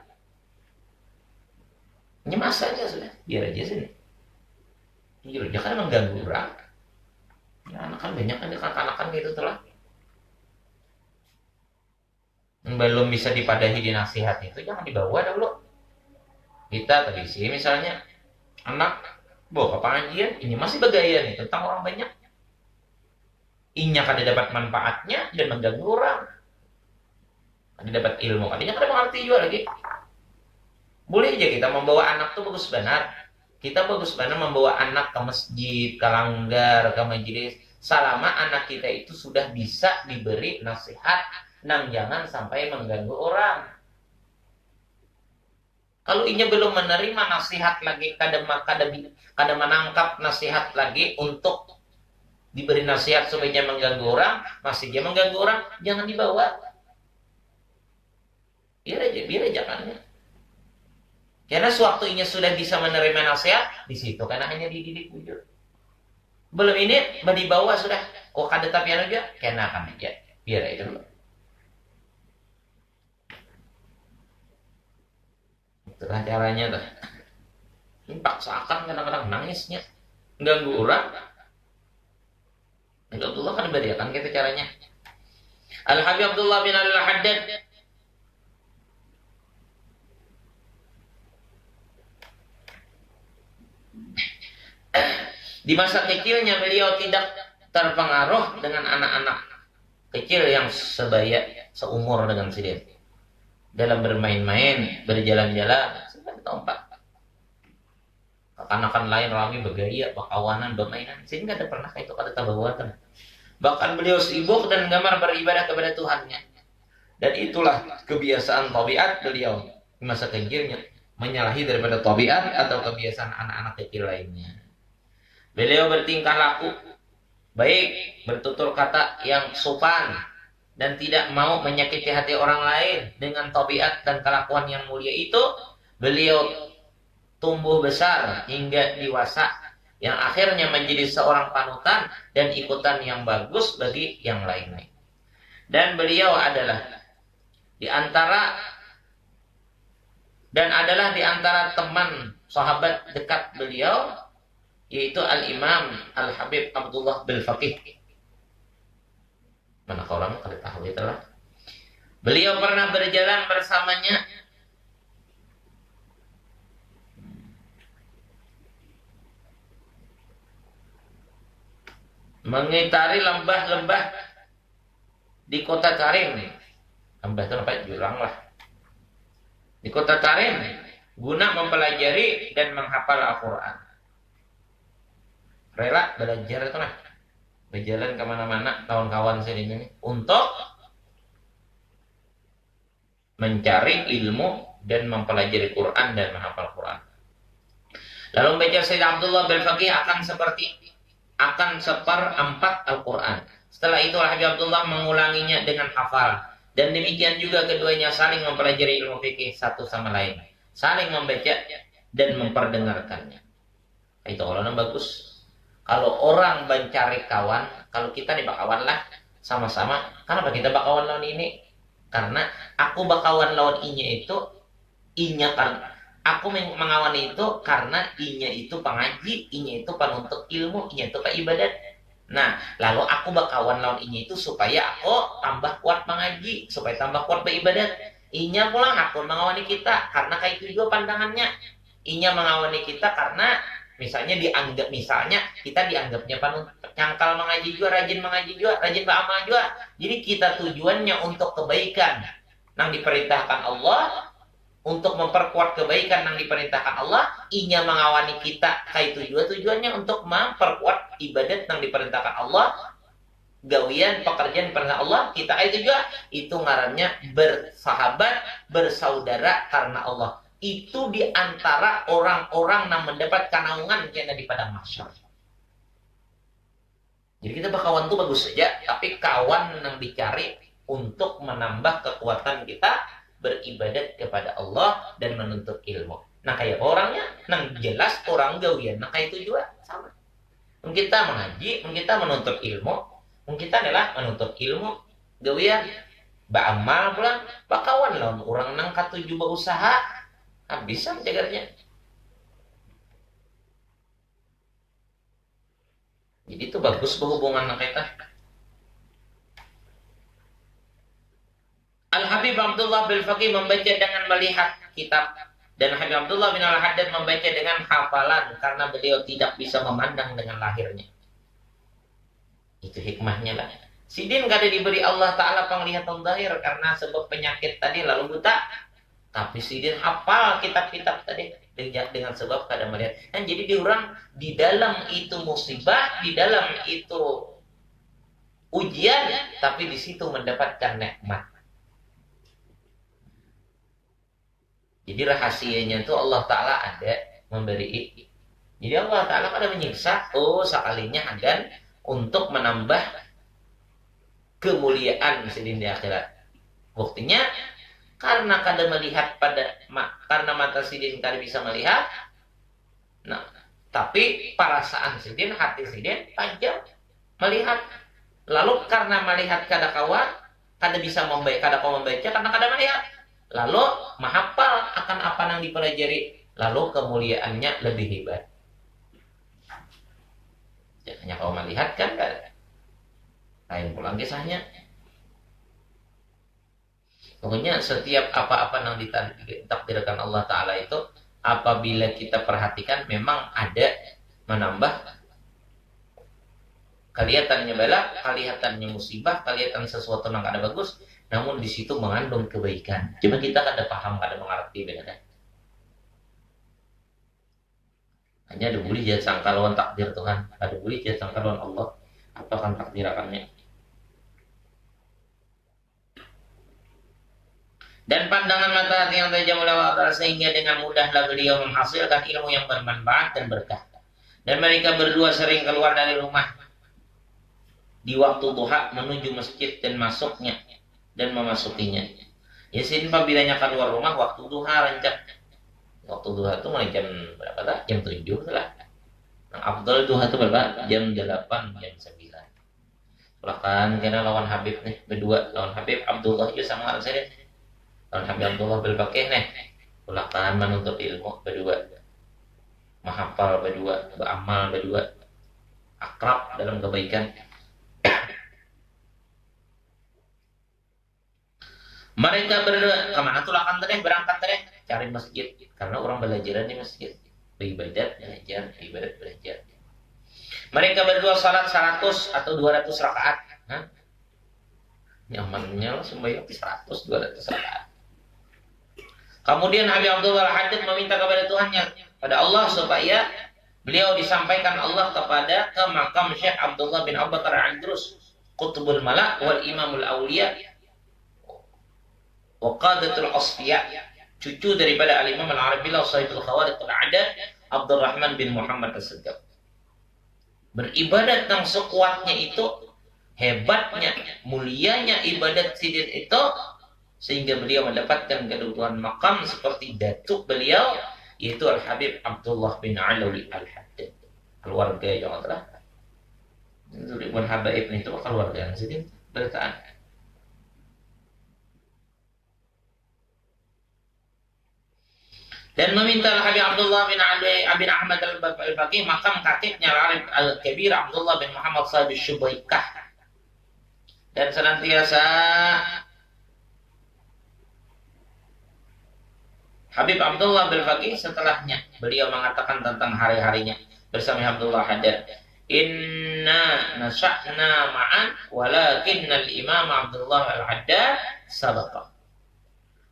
Ini masanya sudah, biar aja sini. Ini jangan mengganggu orang. Ya, anak kan banyak kan anak-anak gitu telah. Belum bisa dipadahi di nasihat itu jangan dibawa dulu. Kita tadi sih misalnya anak bawa ke pengajian ini masih bergaya nih tentang orang banyak. Inya kada dapat manfaatnya dan mengganggu orang. Kada dapat ilmu, kadanya kada mengerti juga lagi. Boleh aja kita membawa anak tuh bagus benar. Kita bagus benar membawa anak ke masjid, ke langgar, ke majelis. Selama anak kita itu sudah bisa diberi nasihat, nang jangan sampai mengganggu orang. Kalau inya belum menerima nasihat lagi, kada menangkap nasihat lagi untuk diberi nasihat supaya dia mengganggu orang, masih dia mengganggu orang, jangan dibawa. Biar aja kan. Karena sewaktu inya sudah bisa menerima nasihat, di situ karena hanya dididik bujur. Belum ini, dibawa sudah. Kok kada tapi aja, kena kan aja. Biar aja dulu. Itulah caranya tuh. Ini paksakan kadang-kadang nangisnya. Ganggu orang. Abdullah kan beriakan gitu caranya. Al-Habib Abdullah bin Al-Haddad di masa kecilnya beliau tidak terpengaruh dengan anak-anak kecil yang sebaya seumur dengan dia. Dalam bermain-main, berjalan-jalan, sudah ketompak. Anak-anak lain ramai bergaya, bakawanan, bermainan, sehingga ada pernah itu kada tabahuatan. Bahkan beliau sibuk dan gemar beribadah kepada Tuhannya. Dan itulah kebiasaan tabiat beliau di masa kecilnya, menyalahi daripada tabiat atau kebiasaan anak-anak kecil lainnya. Beliau bertingkah laku baik, bertutur kata yang sopan, dan tidak mau menyakiti hati orang lain. Dengan tabiat dan kelakuan yang mulia itu, beliau tumbuh besar hingga dewasa, yang akhirnya menjadi seorang panutan dan ikutan yang bagus bagi yang lain-lain. Dan beliau adalah di antara teman sahabat dekat beliau, yaitu Al-Imam Al-Habib Abdullah bin Faqih. Mana kau orang kada tahu itulah. Beliau pernah berjalan bersamanya mengitari lembah-lembah di kota Tarim. Lembah itu apa? Jurang lah. Di kota Tarim guna mempelajari dan menghafal Al-Quran. Rela belajar itu lah. Berjalan kemana-mana kawan-kawan saya ini untuk mencari ilmu dan mempelajari Quran dan menghafal Quran. Lalu baca Sayyid Abdullah bin Faqih akan seperempat Al-Quran. Setelah itu Habib Abdullah mengulanginya dengan hafal. Dan demikian juga keduanya saling mempelajari ilmu fikih satu sama lain, saling membaca dan memperdengarkannya. Itu kalau bagus. Kalau orang mencari kawan, kalau kita nih bakawan lah sama-sama. Kenapa kita bakawan lawan ini? Karena aku bakawan lawan inya kan. Aku mengawani itu karena inya itu pengaji, inya itu penuntut ilmu, inya itu ibadat. Nah, lalu aku bakawan lawan inya itu supaya aku tambah kuat mengaji, supaya tambah kuat beribadat. Inya pula aku mengawani kita karena kayak itu juga pandangannya. Inya mengawani kita karena misalnya kita dianggapnya nyangkal mengaji juga, rajin mengaji juga, rajin beramal juga. Jadi kita tujuannya untuk kebaikan. nang diperintahkan Allah, untuk memperkuat kebaikan nang diperintahkan Allah, inya mengawani kita kai tujuannya untuk memperkuat ibadat nang diperintahkan Allah, gawian pekerjaan perintah Allah kita itu ngarannya bersahabat, bersaudara karena Allah. Itu diantara orang-orang yang mendapat naungan kena di padang mahsyar. Jadi kita berkawan tuh bagus saja, tapi kawan yang dicari untuk menambah kekuatan kita beribadat kepada Allah dan menuntut ilmu. Nah kayak orangnya, nang jelas orang gawian, nah kayak itu juga sama. Kita mengaji, kita menuntut ilmu, kita adalah menuntut ilmu, gawian, ba'amal pulang, bakawan lah orang nang katuju berusaha, bisa menjagarnya. Jadi itu bagus berhubungan dengan kita. Al-Habib Abdullah bin Faqih membaca dengan melihat kitab, dan Habib Abdullah bin Al-Haddad membaca dengan hafalan karena beliau tidak bisa memandang dengan lahirnya. Itu hikmahnya lah. Sidin kada diberi Allah Ta'ala penglihatan zahir karena sebab penyakit tadi lalu buta. Tapi Sidin hafal kitab-kitab tadi dengan sebab kada melihat. Dan jadi diorang di dalam itu musibah, di dalam itu ujian, tapi di situ mendapatkan nikmat. Jadi rahasianya itu Allah Ta'ala ada memberi. Jadi Allah Ta'ala kada menyiksa, sekalinya agan untuk menambah kemuliaan Sidin di akhirat. Buktinya karena kada melihat karena mata Sidin kada bisa melihat. Nah, tapi perasaan Sidin, hati Sidin tajam melihat. Lalu karena melihat kada kawan, kada bisa membaca, kada kau membaca karena kada melihat. Lalu menghafal akan apa yang dipelajari, lalu kemuliaannya lebih hebat. Hanya kau melihat kan, lain pulang kisahnya. Pokoknya setiap apa-apa yang ditakdirkan Allah Ta'ala itu, apabila kita perhatikan memang ada menambah kelihatannya bala, kelihatannya musibah, kelihatan sesuatu yang kada bagus, namun di situ mengandung kebaikan. Cuma kita kada paham, kada mengerti benar. Hanya ada boleh jadi sangkaluan takdir Tuhan, ada boleh jadi sangkaluan Allah. Apa kan takdirakannya? Dan pandangan mata hati yang tajam oleh Allah Ta'ala sehingga dengan mudahlah beliau menghasilkan ilmu yang bermanfaat dan berkah. Dan mereka berdua sering keluar dari rumah di waktu duha menuju masjid dan masuknya dan memasukinya. Ya sini apabila keluar rumah waktu duha rancak. Waktu duha itu mulai jam berapa dah? Jam 7 lah. Nah, afdal duha itu berapa? Jam 8, jam 9. Silakan kena lawan Habib nih, berdua lawan Habib Abdullah itu sama saya. Lawan Habib Abdullah bil Faqih nih. Silakan menuntut ilmu berdua. Menghafal berdua, beramal berdua. Akrab dalam kebaikan. Mereka berdua kemana tuh akan berangkat cari masjid karena orang belajar di masjid, beribadat belajar, ibadat belajar. Mereka berdua salat 100 atau 200 rakaat. Nyamannya sembahyang 100 200 rakaat. Kemudian Habib Abdullah Al-Haddad meminta kepada Tuhannya, pada Allah supaya beliau disampaikan Allah kepada ke makam Syekh Abdullah bin Abu Bakar Al-Idrus, Qutbul Malak wal Imamul Auliya wa Qadatul Asfiya, cucu daripada Al-Imam Al-Arabillah Sahibul Khawariqul A'dad Abdurrahman bin Muhammad As-Segaf. Beribadat yang sekuatnya itu, hebatnya, mulianya ibadat Sidin itu, sehingga beliau mendapatkan kedudukan makam seperti datuk beliau, yaitu Al-Habib Abdullah bin Alawi Al-Haddad. Keluarga yang adalah Ibn Habaib itu keluarga yang Sidin bertaan. Dan meminta Habib Abdullah bin Abi Ahmad Al-Faqih makam kakeknya Al-Kabir Abdullah bin Muhammad Sahib Syubaikah. Dan senantiasa Habib Abdullah bin Faqih setelahnya beliau mengatakan tentang hari-harinya bersama Abdullah Haddad, inna nasya'na ma'an walakinnal imam Abdullah Al-Haddad sabaqa.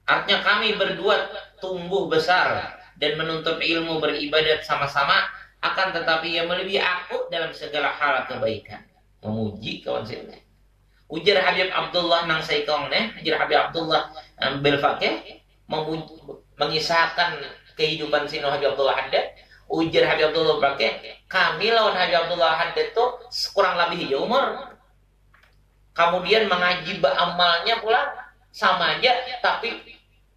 Artinya kami berdua tumbuh besar dan menuntut ilmu beribadat sama-sama, akan tetapi ia melebihi aku dalam segala hal kebaikan. Memuji kawan sini. Ujar Habib Abdullah nang saikong ujar Habib Abdullah bil Faqih mengisahkan kehidupan sino Habib Abdullah Haddad. Ujar Habib Abdullah Faqih, kami lawan Habib Abdullah Haddad itu kurang lebih umur. Kemudian mengaji amalnya pula sama aja, tapi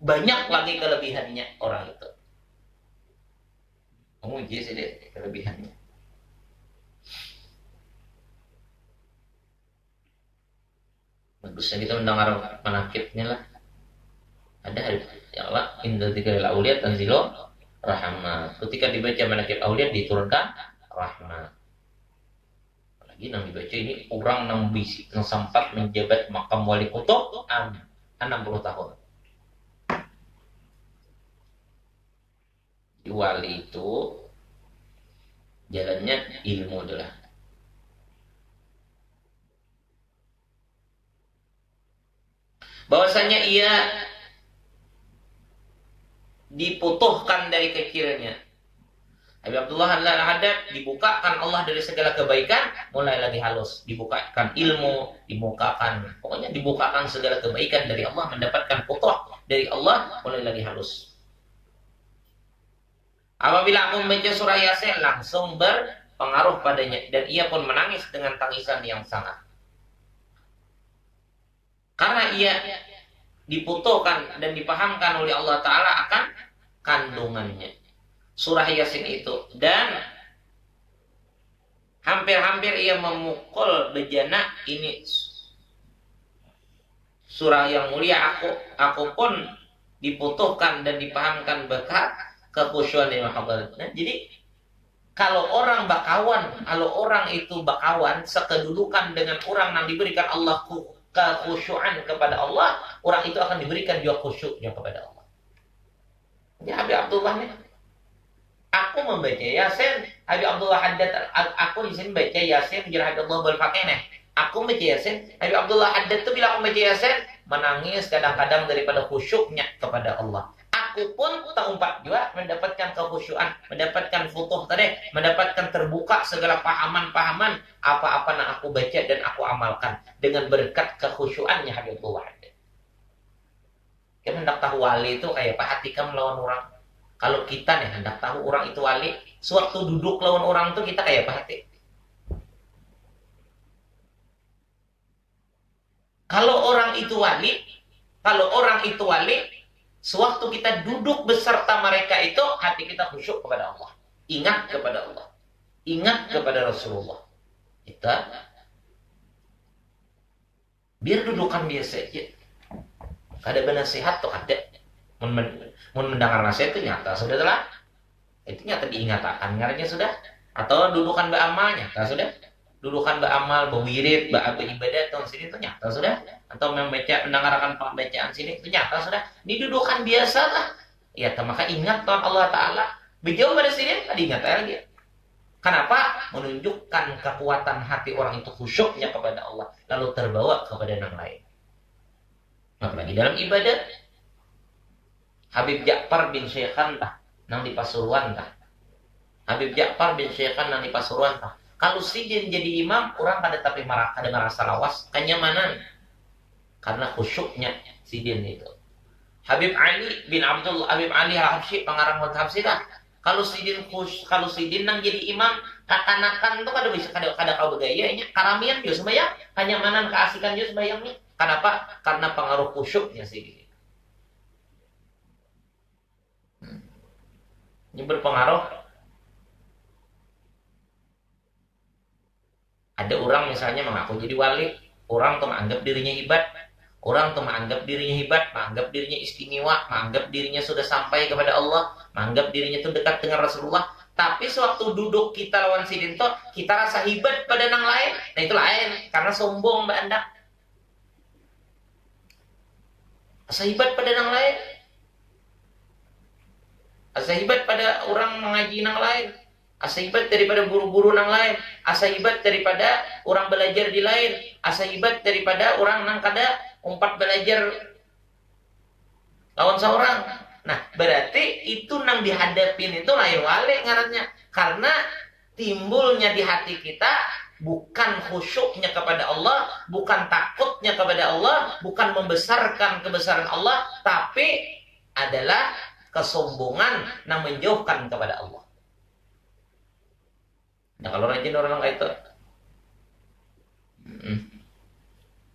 banyak lagi kelebihannya orang itu. Memuji sih deh kelebihannya. Bagusnya kita mendengar manakibnya lah. Ada ya Allah, inda dzikril auliya tanzilu rahmah. Ketika dibaca manakib auliya diturunkan rahmah. Apalagi nang dibaca ini orang nang bisi nang sempat menjabat makam wali kutub 60 tahun. Wali itu jalannya ilmu adalah. Bahwasanya ia diputuhkan dari kecilnya. Habib Abdullah Haddad dibukakan Allah dari segala kebaikan, mulai lagi halus, dibukakan ilmu, pokoknya dibukakan segala kebaikan dari Allah, mendapatkan putuh dari Allah, mulai lagi halus. Apabila aku membaca surah Yasin langsung berpengaruh padanya dan ia pun menangis dengan tangisan yang sangat. Karena ia diputuhkan dan dipahamkan oleh Allah Ta'ala akan kandungannya. Surah Yasin itu. Dan hampir-hampir ia memukul bejana ini. Surah yang mulia aku pun diputuhkan dan dipahamkan berkat kekhusyuan di mahabbat. Nah, jadi kalau orang itu bakawan sekedudukan dengan orang yang diberikan Allah kekhusyuan kepada Allah, orang itu akan diberikan juga khusyuknya kepada Allah. Ya Habib Abdullah nih. Aku membaca Yasin, Habib Abdullah Haddad, aku di sini baca Yasin, Habib Abdullah berpakai nih. Aku baca Yasin, Habib Abdullah Haddad itu bila aku baca Yasin, menangis kadang-kadang daripada khusyuknya kepada Allah. Aku pun terumpat juga mendapatkan kekhusyuan, mendapatkan futuh tadi, mendapatkan terbuka segala pahaman-pahaman apa-apa yang aku baca dan aku amalkan dengan berkat kekhusyuannya Habib Abdullah Haddad. Kita hendak tahu wali itu kayak apa hati kamu lawan orang. Kalau kita nih hendak tahu orang itu wali, sewaktu duduk lawan orang itu kita kayak apa hati. Kalau orang itu wali, sewaktu kita duduk beserta mereka itu, hati kita khusyuk kepada Allah. Ingat kepada Allah. Ingat kepada Rasulullah. Kita biar dudukan biasa aja. Kada benasihat tuh ada. Mun mendengar nasihat itu nyata sudah telah. Itu nyata diingatakan ngaranya sudah. Atau dudukan beramal nyata sudah. Dudukan beramal, berwirid, beribadat tahun sini itu nyata sudah. Atau mendengarkan pembacaan sini itu nyata sudah. Ini dudukan biasa lah. Ya, maka ingat Tuhan Allah Ta'ala. Bejauh pada sini, tadi ingat lagi. Kenapa? Menunjukkan kekuatan hati orang itu khusyuknya kepada Allah. Lalu terbawa kepada yang lain. Apalagi dalam ibadat. Habib Ja'far bin Syekhan tah. Nang di Pasuruan tah. Habib Ja'far bin Syekhan nang di Pasuruan tah. Kalau sidin jadi imam, orang kada tapi kada merasa lawas, kenyamanan. Karena khusyuknya sidin itu. Habib Ali bin Abdullah, Habib Ali Al-Habsyi, pengarang mazhab silah. Kalau sidin nang jadi imam, kakanakan itu kada bisa kada kau bergayanya, karamian juga sembahyang, kenyamanan keasikan juga sembahyangnya. Kenapa? Karena pengaruh khusyuknya sidin. Ini berpengaruh. Ada orang misalnya mengaku jadi wali, orang tuh menganggap dirinya hebat, orang tuh menganggap dirinya hebat, menganggap dirinya istimewa, menganggap dirinya sudah sampai kepada Allah, menganggap dirinya tuh dekat dengan Rasulullah. Tapi sewaktu duduk kita lawan sidin tuh, kita rasa hebat pada yang lain. Nah itu lain, karena sombong mbak anda. Rasa hebat pada yang lain. Rasa hebat pada orang mengaji yang lain. Asa hebat daripada guru-guru yang lain. Asa hebat daripada orang belajar di lain. Asa hebat daripada orang yang kada umpat belajar lawan seorang. Nah, berarti itu nang dihadapin itu lain wale ngarannya. Karena timbulnya di hati kita bukan khusyuknya kepada Allah, bukan takutnya kepada Allah, bukan membesarkan kebesaran Allah, tapi adalah kesombongan yang menjauhkan kepada Allah. Nah, kalau rajin orang kayak itu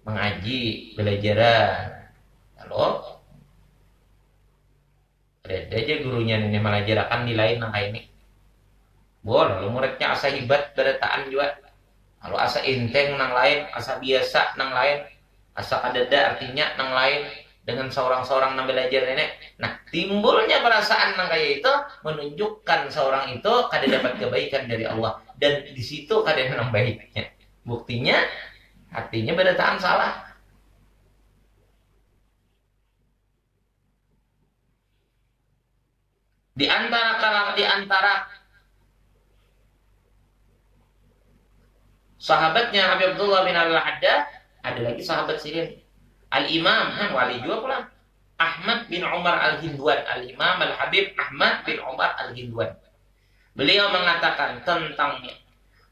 mengaji, belajar. Kalau ada aja gurunya ini malah jarakan nilai nang kayak ini. Boleh, lu muridnya asa hebat berataan juga. Kalau asa inteng nang lain, asa biasa nang lain, asa kadada artinya nang lain dengan seorang-seorang nang belajar nenek. Nah, timbulnya perasaan nang kayak itu menunjukkan seorang itu kada dapat kebaikan dari Allah dan di situ kada nang baiknya. Buktinya hatinya berataan salah. Di antara sahabatnya Habib Abdullah bin Al-Haddad ada lagi sahabat Sirin Al-Imam wali juga pula Ahmad bin Umar Al-Hindwan. Al-Imam Al-Habib Ahmad bin Umar Al-Hindwan. Beliau mengatakan tentangnya,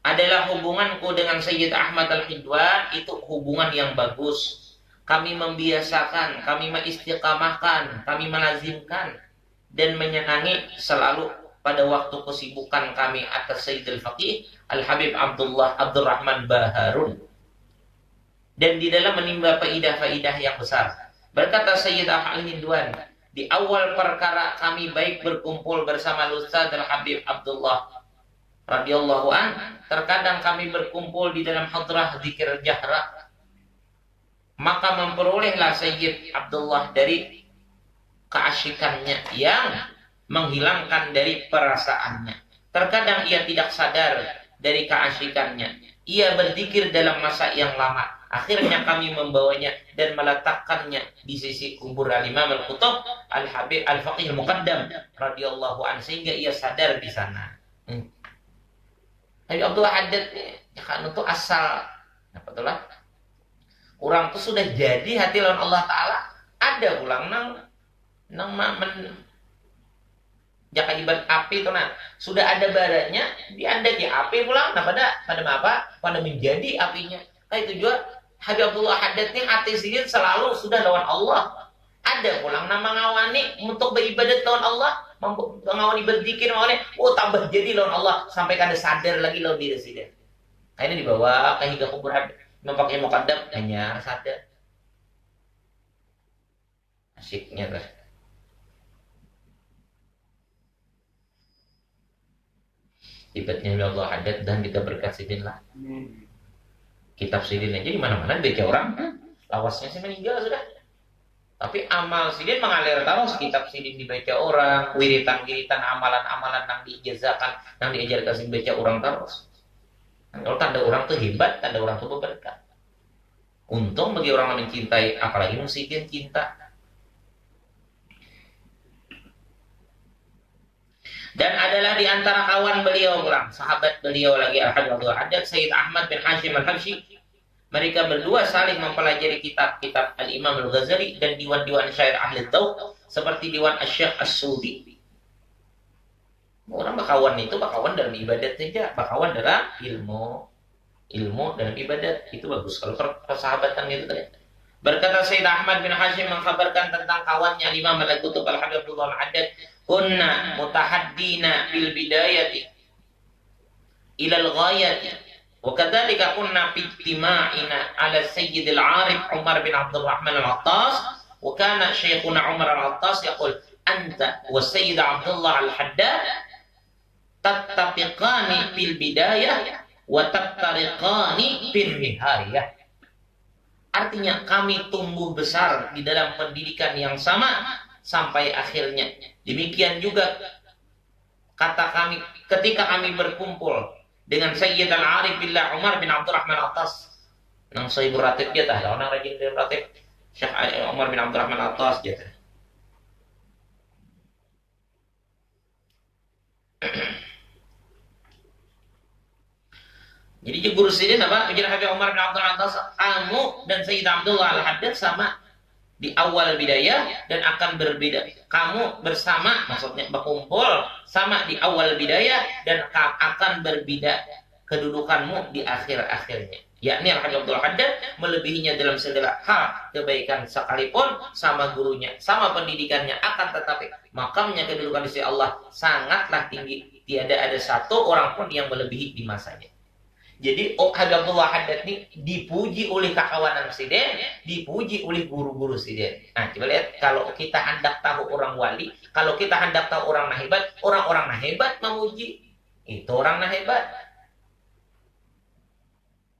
adalah hubunganku dengan Sayyid Ahmad Al-Hindwan itu hubungan yang bagus. Kami membiasakan, kami mengistiqamahkan, kami melazimkan dan menyenangi selalu pada waktu kesibukan kami atas Sayyid Al-Faqih Al-Habib Abdurrahman Baharun, dan di dalam menimba faidah-faidah yang besar. Berkata Sayyid Al-Hindwan, di awal perkara kami baik berkumpul bersama Ustaz Al-Habib Abdullah radhiyallahu an, terkadang kami berkumpul di dalam hadrah zikir jahra, maka memperolehlah Sayyid Abdullah dari keasyikannya yang menghilangkan dari perasaannya. Terkadang ia tidak sadar dari keasyikannya. Ia berzikir dalam masa yang lama. Akhirnya kami membawanya dan meletakkannya di sisi kubur Al-Imam Al-Qutub Al-Habib Al-Faqih Al-Muqaddam radhiyallahu anhu sehingga ia sadar di sana. Habib Abdullah Haddad kan itu asal apa tuh lah? Orang itu sudah jadi hati lawan Allah Taala, ada ulang nang jaka ibarat api itu nah sudah ada baranya diandaki api pulang nah pada menjadi apinya. Kayak itu juga Habib Abdullah Haddad ini hati sendiri selalu sudah lawan Allah. Ada pulang nama ngawani untuk beribadat lawan Allah, ngawani berzikir ngawani, tambah jadi lawan Allah sampai kada sadar lagi lawan diri sendiri. Ini dibawa ke hingga kubur Habib memakai muqaddam hanya sadar. Asyiknya lah. Hebatnya Allah Haddad dan kita berkat sidin lah. Kitab sidin aja di mana-mana baca orang, lawasnya sih meninggal sudah. Tapi amal sidin mengalir terus, kitab sidin dibaca orang, wiritan-wiritan amalan-amalan yang diijazakan, yang diajarkan sidin baca orang terus. Kalau tanda orang tuh hebat, tanda orang tuh berkat. Untung bagi orang yang mencintai, apalagi musidin cinta. Dan adalah di antara kawan beliau pulang, sahabat beliau lagi Al-Habib Abdullah Haddad, Sayyid Ahmad bin Hashim Al-Habsyi. Mereka berdua saling mempelajari kitab-kitab Al-Imam Al-Ghazali dan diwan-diwan syair ahli dzauq seperti diwan Asy-Syaikh As-Sudi. Orang bakawan itu bakawan dalam ibadat saja, bakawan dalam ilmu dalam ibadat itu bagus. Kalau persahabatan itu tadi. Berkata Sayyid Ahmad bin Hashim mengkabarkan tentang kawannya Imam Al-Qutub Al-Habib Abdullah Al-Haddad, kunna mutahaddina bil bidayati ila al-ghayati wa kadzalika kunna fi ijtima'ina ala Sayyid al-Arif Umar bin Abdurrahman Al-Attas wa kana Syekhuna Umar Al-Attas yaqul anta wa Sayyid Abdullah Al-Haddad tattafiqani fil bidayah wa taftariqani fil nihayah. Artinya kami tumbuh besar di dalam pendidikan yang sama sampai akhirnya. Demikian juga kata kami ketika kami berkumpul dengan Sayyid Al-Arif Billah Umar bin Abdurrahman Al-Attas. Nang Sahibur Ratib dia tah, orang rajin dari Ratib. Syekh Umar bin Abdurrahman Al-Attas dia tah. Jadi guru sidin apa? Ujar Habib Umar bin Abdul Atas, kamu dan Sayyid Abdullah Al-Haddad sama. di awal bidayah dan akan berbeda. Kamu bersama, maksudnya berkumpul sama di awal bidayah dan akan berbeda kedudukanmu di akhir-akhirnya. Yakni Al-Habib Abdul Haddad melebihinya dalam segala hal kebaikan sekalipun sama gurunya, sama pendidikannya, akan tetapi makamnya kedudukan di sisi Allah sangatlah tinggi. Tiada ada satu orang pun yang melebihi di masanya. Jadi Habib Abdullah Haddad ini dipuji oleh kawanan Siden, dipuji oleh guru-guru Siden. Nah, coba lihat, kalau kita hendak tahu orang wali, kalau kita hendak tahu orang hebat, orang-orang hebat memuji. Itu orang hebat.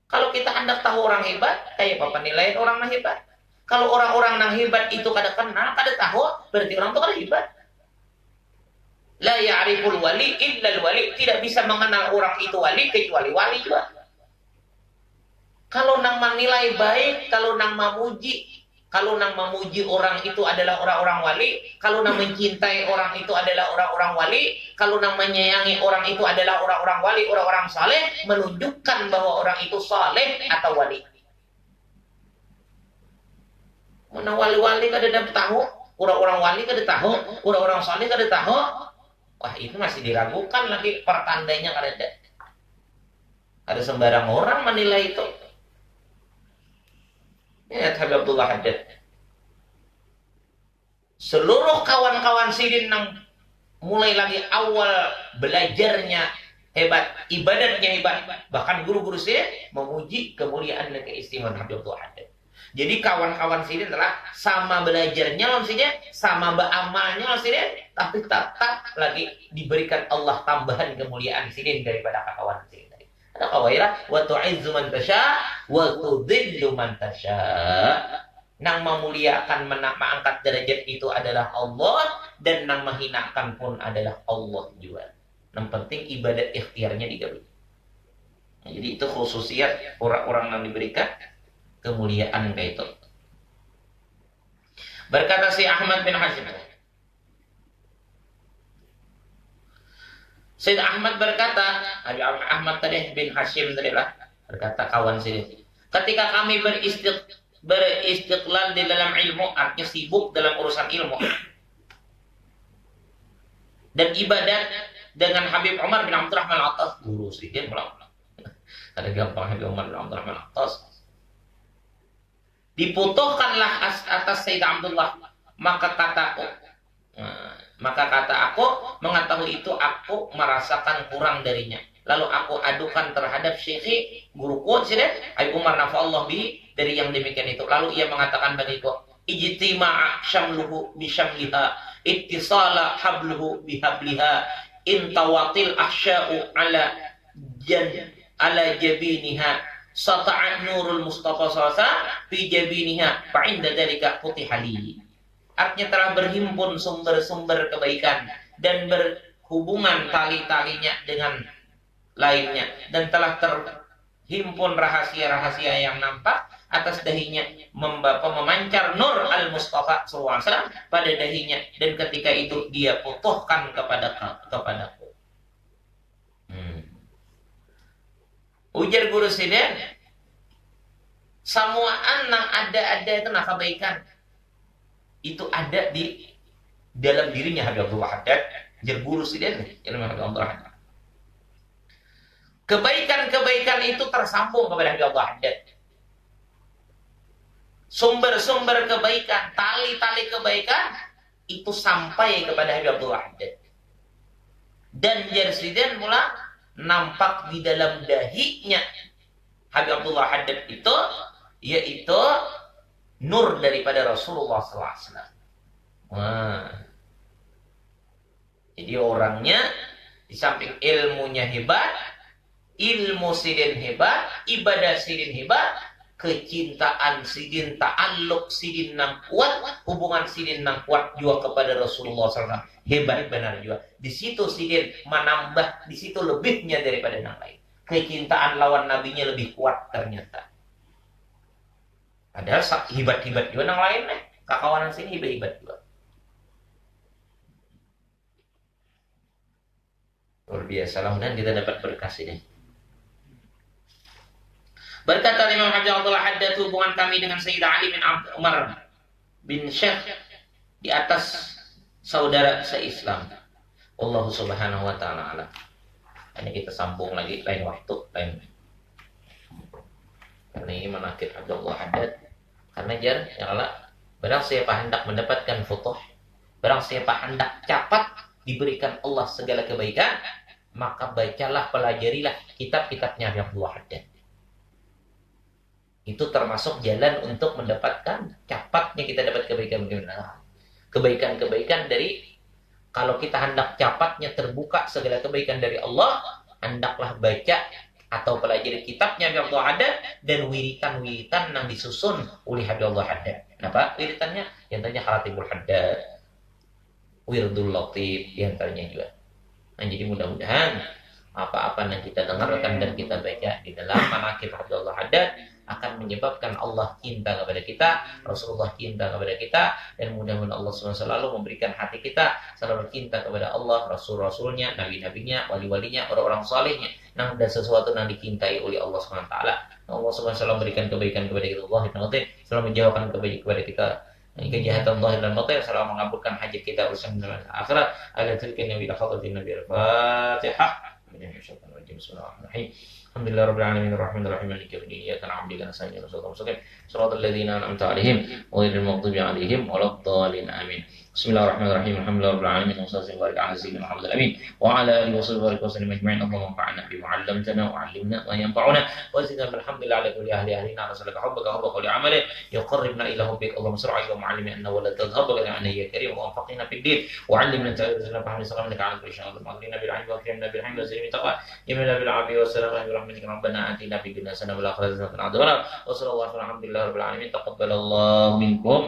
Kalau kita hendak tahu orang hebat, kayak apa penilaian orang hebat? Kalau orang-orang yang hebat itu kada kenal, kada tahu, berarti orang itu kada hebat. La ya'riful wali illa wali, tidak bisa mengenal orang itu wali kecuali wali juga. Kalau nang menilai baik, kalau nang memuji orang itu adalah orang-orang wali, kalau nang mencintai orang itu adalah orang-orang wali, kalau nang menyayangi orang itu adalah orang-orang wali, orang-orang saleh, menunjukkan bahwa orang itu saleh atau wali. Mana wali-wali kada dapat tahu, orang-orang wali kada tahu, orang-orang saleh kada tahu. Wah, itu masih diragukan lagi, pertandanya kada ada. Ada sembarang orang menilai itu. Ya, Habib Abdullah Haddad. Seluruh kawan-kawan Sidin yang mulai lagi awal belajarnya hebat, ibadatnya hebat, bahkan guru-guru Sidin memuji kemuliaan dan keistimewaan Habib Abdullah Haddad. Jadi kawan-kawan Sidin telah sama belajarnya lawan Sidin, sama beramalnya lawan Sidin, tapi tetap lagi diberikan Allah tambahan kemuliaan Sidin daripada kawan Sidin. Ada kawairah wa tu'izzu man tasya wa tudhillu man tasya. Nang memuliakan, mengangkat derajat itu adalah Allah, dan nang menghinakan pun adalah Allah juga. Yang penting ibadat ikhtiarnya digabung. Nah, jadi itu khususiat orang-orang yang diberikan kemuliaan kayak itu. Berkata si Ahmad bin Hashim, Sayyid Ahmad berkata, Ahmad tadi bin Hashim tadi lah, berkata kawan sini, ketika kami beristiqlal di dalam ilmu, artinya sibuk dalam urusan ilmu dan ibadat dengan Habib Umar bin Abdurrahman Al-Attas, guru sedikit pulang. Ada gampang Habib Umar bin Abdurrahman Al-Attas. Diputuhkanlah atas Sayyid Abdullah, maka kata aku mengetahui itu, aku merasakan kurang darinya. Lalu aku adukan terhadap syekhi guruku Syekh Habib Umar nafa'allah bi dari yang demikian itu. Lalu ia mengatakan bagiku, ijtima'a syamluhu bi syamliha, ittisala habluhu bi habliha, intawatil ahsya'u ala jabiniha, sata'an nurul Mustafa sallallahu fi jabiniha, fa inda dzalika futihali. Artinya telah berhimpun sumber-sumber kebaikan dan berhubungan tali-talinya dengan lainnya, dan telah terhimpun rahasia-rahasia yang nampak atas dahinya, memancar nur al-Mustafa SAW pada dahinya, dan ketika itu dia putuhkan kepadaku. Ujar guru Sidin, semua anak ada itu nak kebaikan itu ada di dalam dirinya Habib Abdullah Haddad. Ujar guru Sidin, ilmu Habib Abdullah Haddad. Kebaikan-kebaikan itu tersambung kepada Habib Abdullah Haddad. Sumber-sumber kebaikan, tali-tali kebaikan itu sampai kepada Habib Abdullah Haddad. Dan Jarsidin mula nampak di dalam dahinya Habib Abdullah Haddad itu, yaitu nur daripada Rasulullah SAW. Wah. Jadi orangnya di samping ilmunya hebat, ilmu Sidin hebat, ibadah Sidin hebat, kecintaan Sidin, ta'alluq Sidin nang kuat, hubungan Sidin nang kuat juga kepada Rasulullah SAW. Hebat benar juga. Di situ Sidin menambah, di situ lebihnya daripada yang lain. Kecintaan lawan nabinya lebih kuat ternyata. Padahal hebat-hebat juga yang lain nih. Kakawanan sini hebat-hebat juga. Luar biasa lah, dan kita dapat berkah ini. Berkata Imam Habib Abdullah Haddad, hubungan kami dengan Sayyid Ali bin Umar bin syekh di atas saudara se-Islam. Allah Subhanahu wa taala alam. Ini kita sambung lagi lain waktu, lain. Karena ini manaqib Abdullah Haddad. Karena barang siapa hendak mendapatkan futuh, barang siapa hendak cepat diberikan Allah segala kebaikan, maka bacalah, pelajarilah kitab-kitabnya Abdullah Haddad. Itu termasuk jalan untuk mendapatkan cepatnya kita dapat kebaikan dari, kalau kita hendak cepatnya terbuka segala kebaikan dari Allah, hendaklah baca atau pelajari kitabnya Abdullah Haddad dan wiritan-wiritan yang disusun oleh Abdullah Haddad. Kenapa? Wiritannya diantaranya Kharatibul Haddad, Wirdul Latif diantaranya juga. Nah, jadi mudah-mudahan apa-apa yang kita dengarkan dan kita baca di dalam manaqib Abdullah Haddad akan menyebabkan Allah cinta kepada kita, Rasulullah cinta kepada kita, dan mudah-mudahan Allah selalu memberikan hati kita selalu cinta kepada Allah, Rasul-Rasulnya, Nabi-Nabinya, Wali-Walinya, orang-orang salehnya, dan sesuatu yang dicintai oleh Allah SWT. Allah SWT memberikan kebaikan kepada kita, Allah selalu menjauhkan kebaikan kepada kita kejahatan zahir dan batin, selalu mengabulkan hajat kita urusan dunia dan akhirat. Ala-tilka nabi al-khadatin nabi al-fatihah. Bismillahirrahmanirrahim. Alhamdulillah rabbil alamin arrahmanir rahim maliki yaumiddin iyyaka na'budu wa iyyaka nasta'in ihdinas siratal mustaqim siratal ladzina an'amta 'alaihim ghairil maghdubi 'alaihim waladdallin amin. Bismillahirrahmanirrahim. Alhamdulillah rabbil alamin wassalatu wassalamu ala sayyidina Muhammadil amin wa ala alihi wa sahbihi wa sallam ajma'in. Allahumma anfa'na bima 'allamtana wa 'allimna ma yanfa'una wa zidna alhamdulillah ala kulli ahli ahlina rasulaka hubbaka hubba qawli 'amali yuqarribna ila hubbik. Allahumma sir'a wa 'allimna anna wa la tadhhabu lana anna ya karim wa anfaqna fid din wa 'allimna ta'ala fahmi salamun ala kulli shay'in wa bil 'ilmi wa akrimna bil hamdi wa sallim taqwa yamina bil 'afi wa salamu ala rahmatika rabbana atina fid dunya hasanah wa fil akhirati hasanah wa qina adzabannar. Wa sallallahu alaihi wa sallam. Alhamdulillah rabbil alamin. Taqabbalallahu minkum.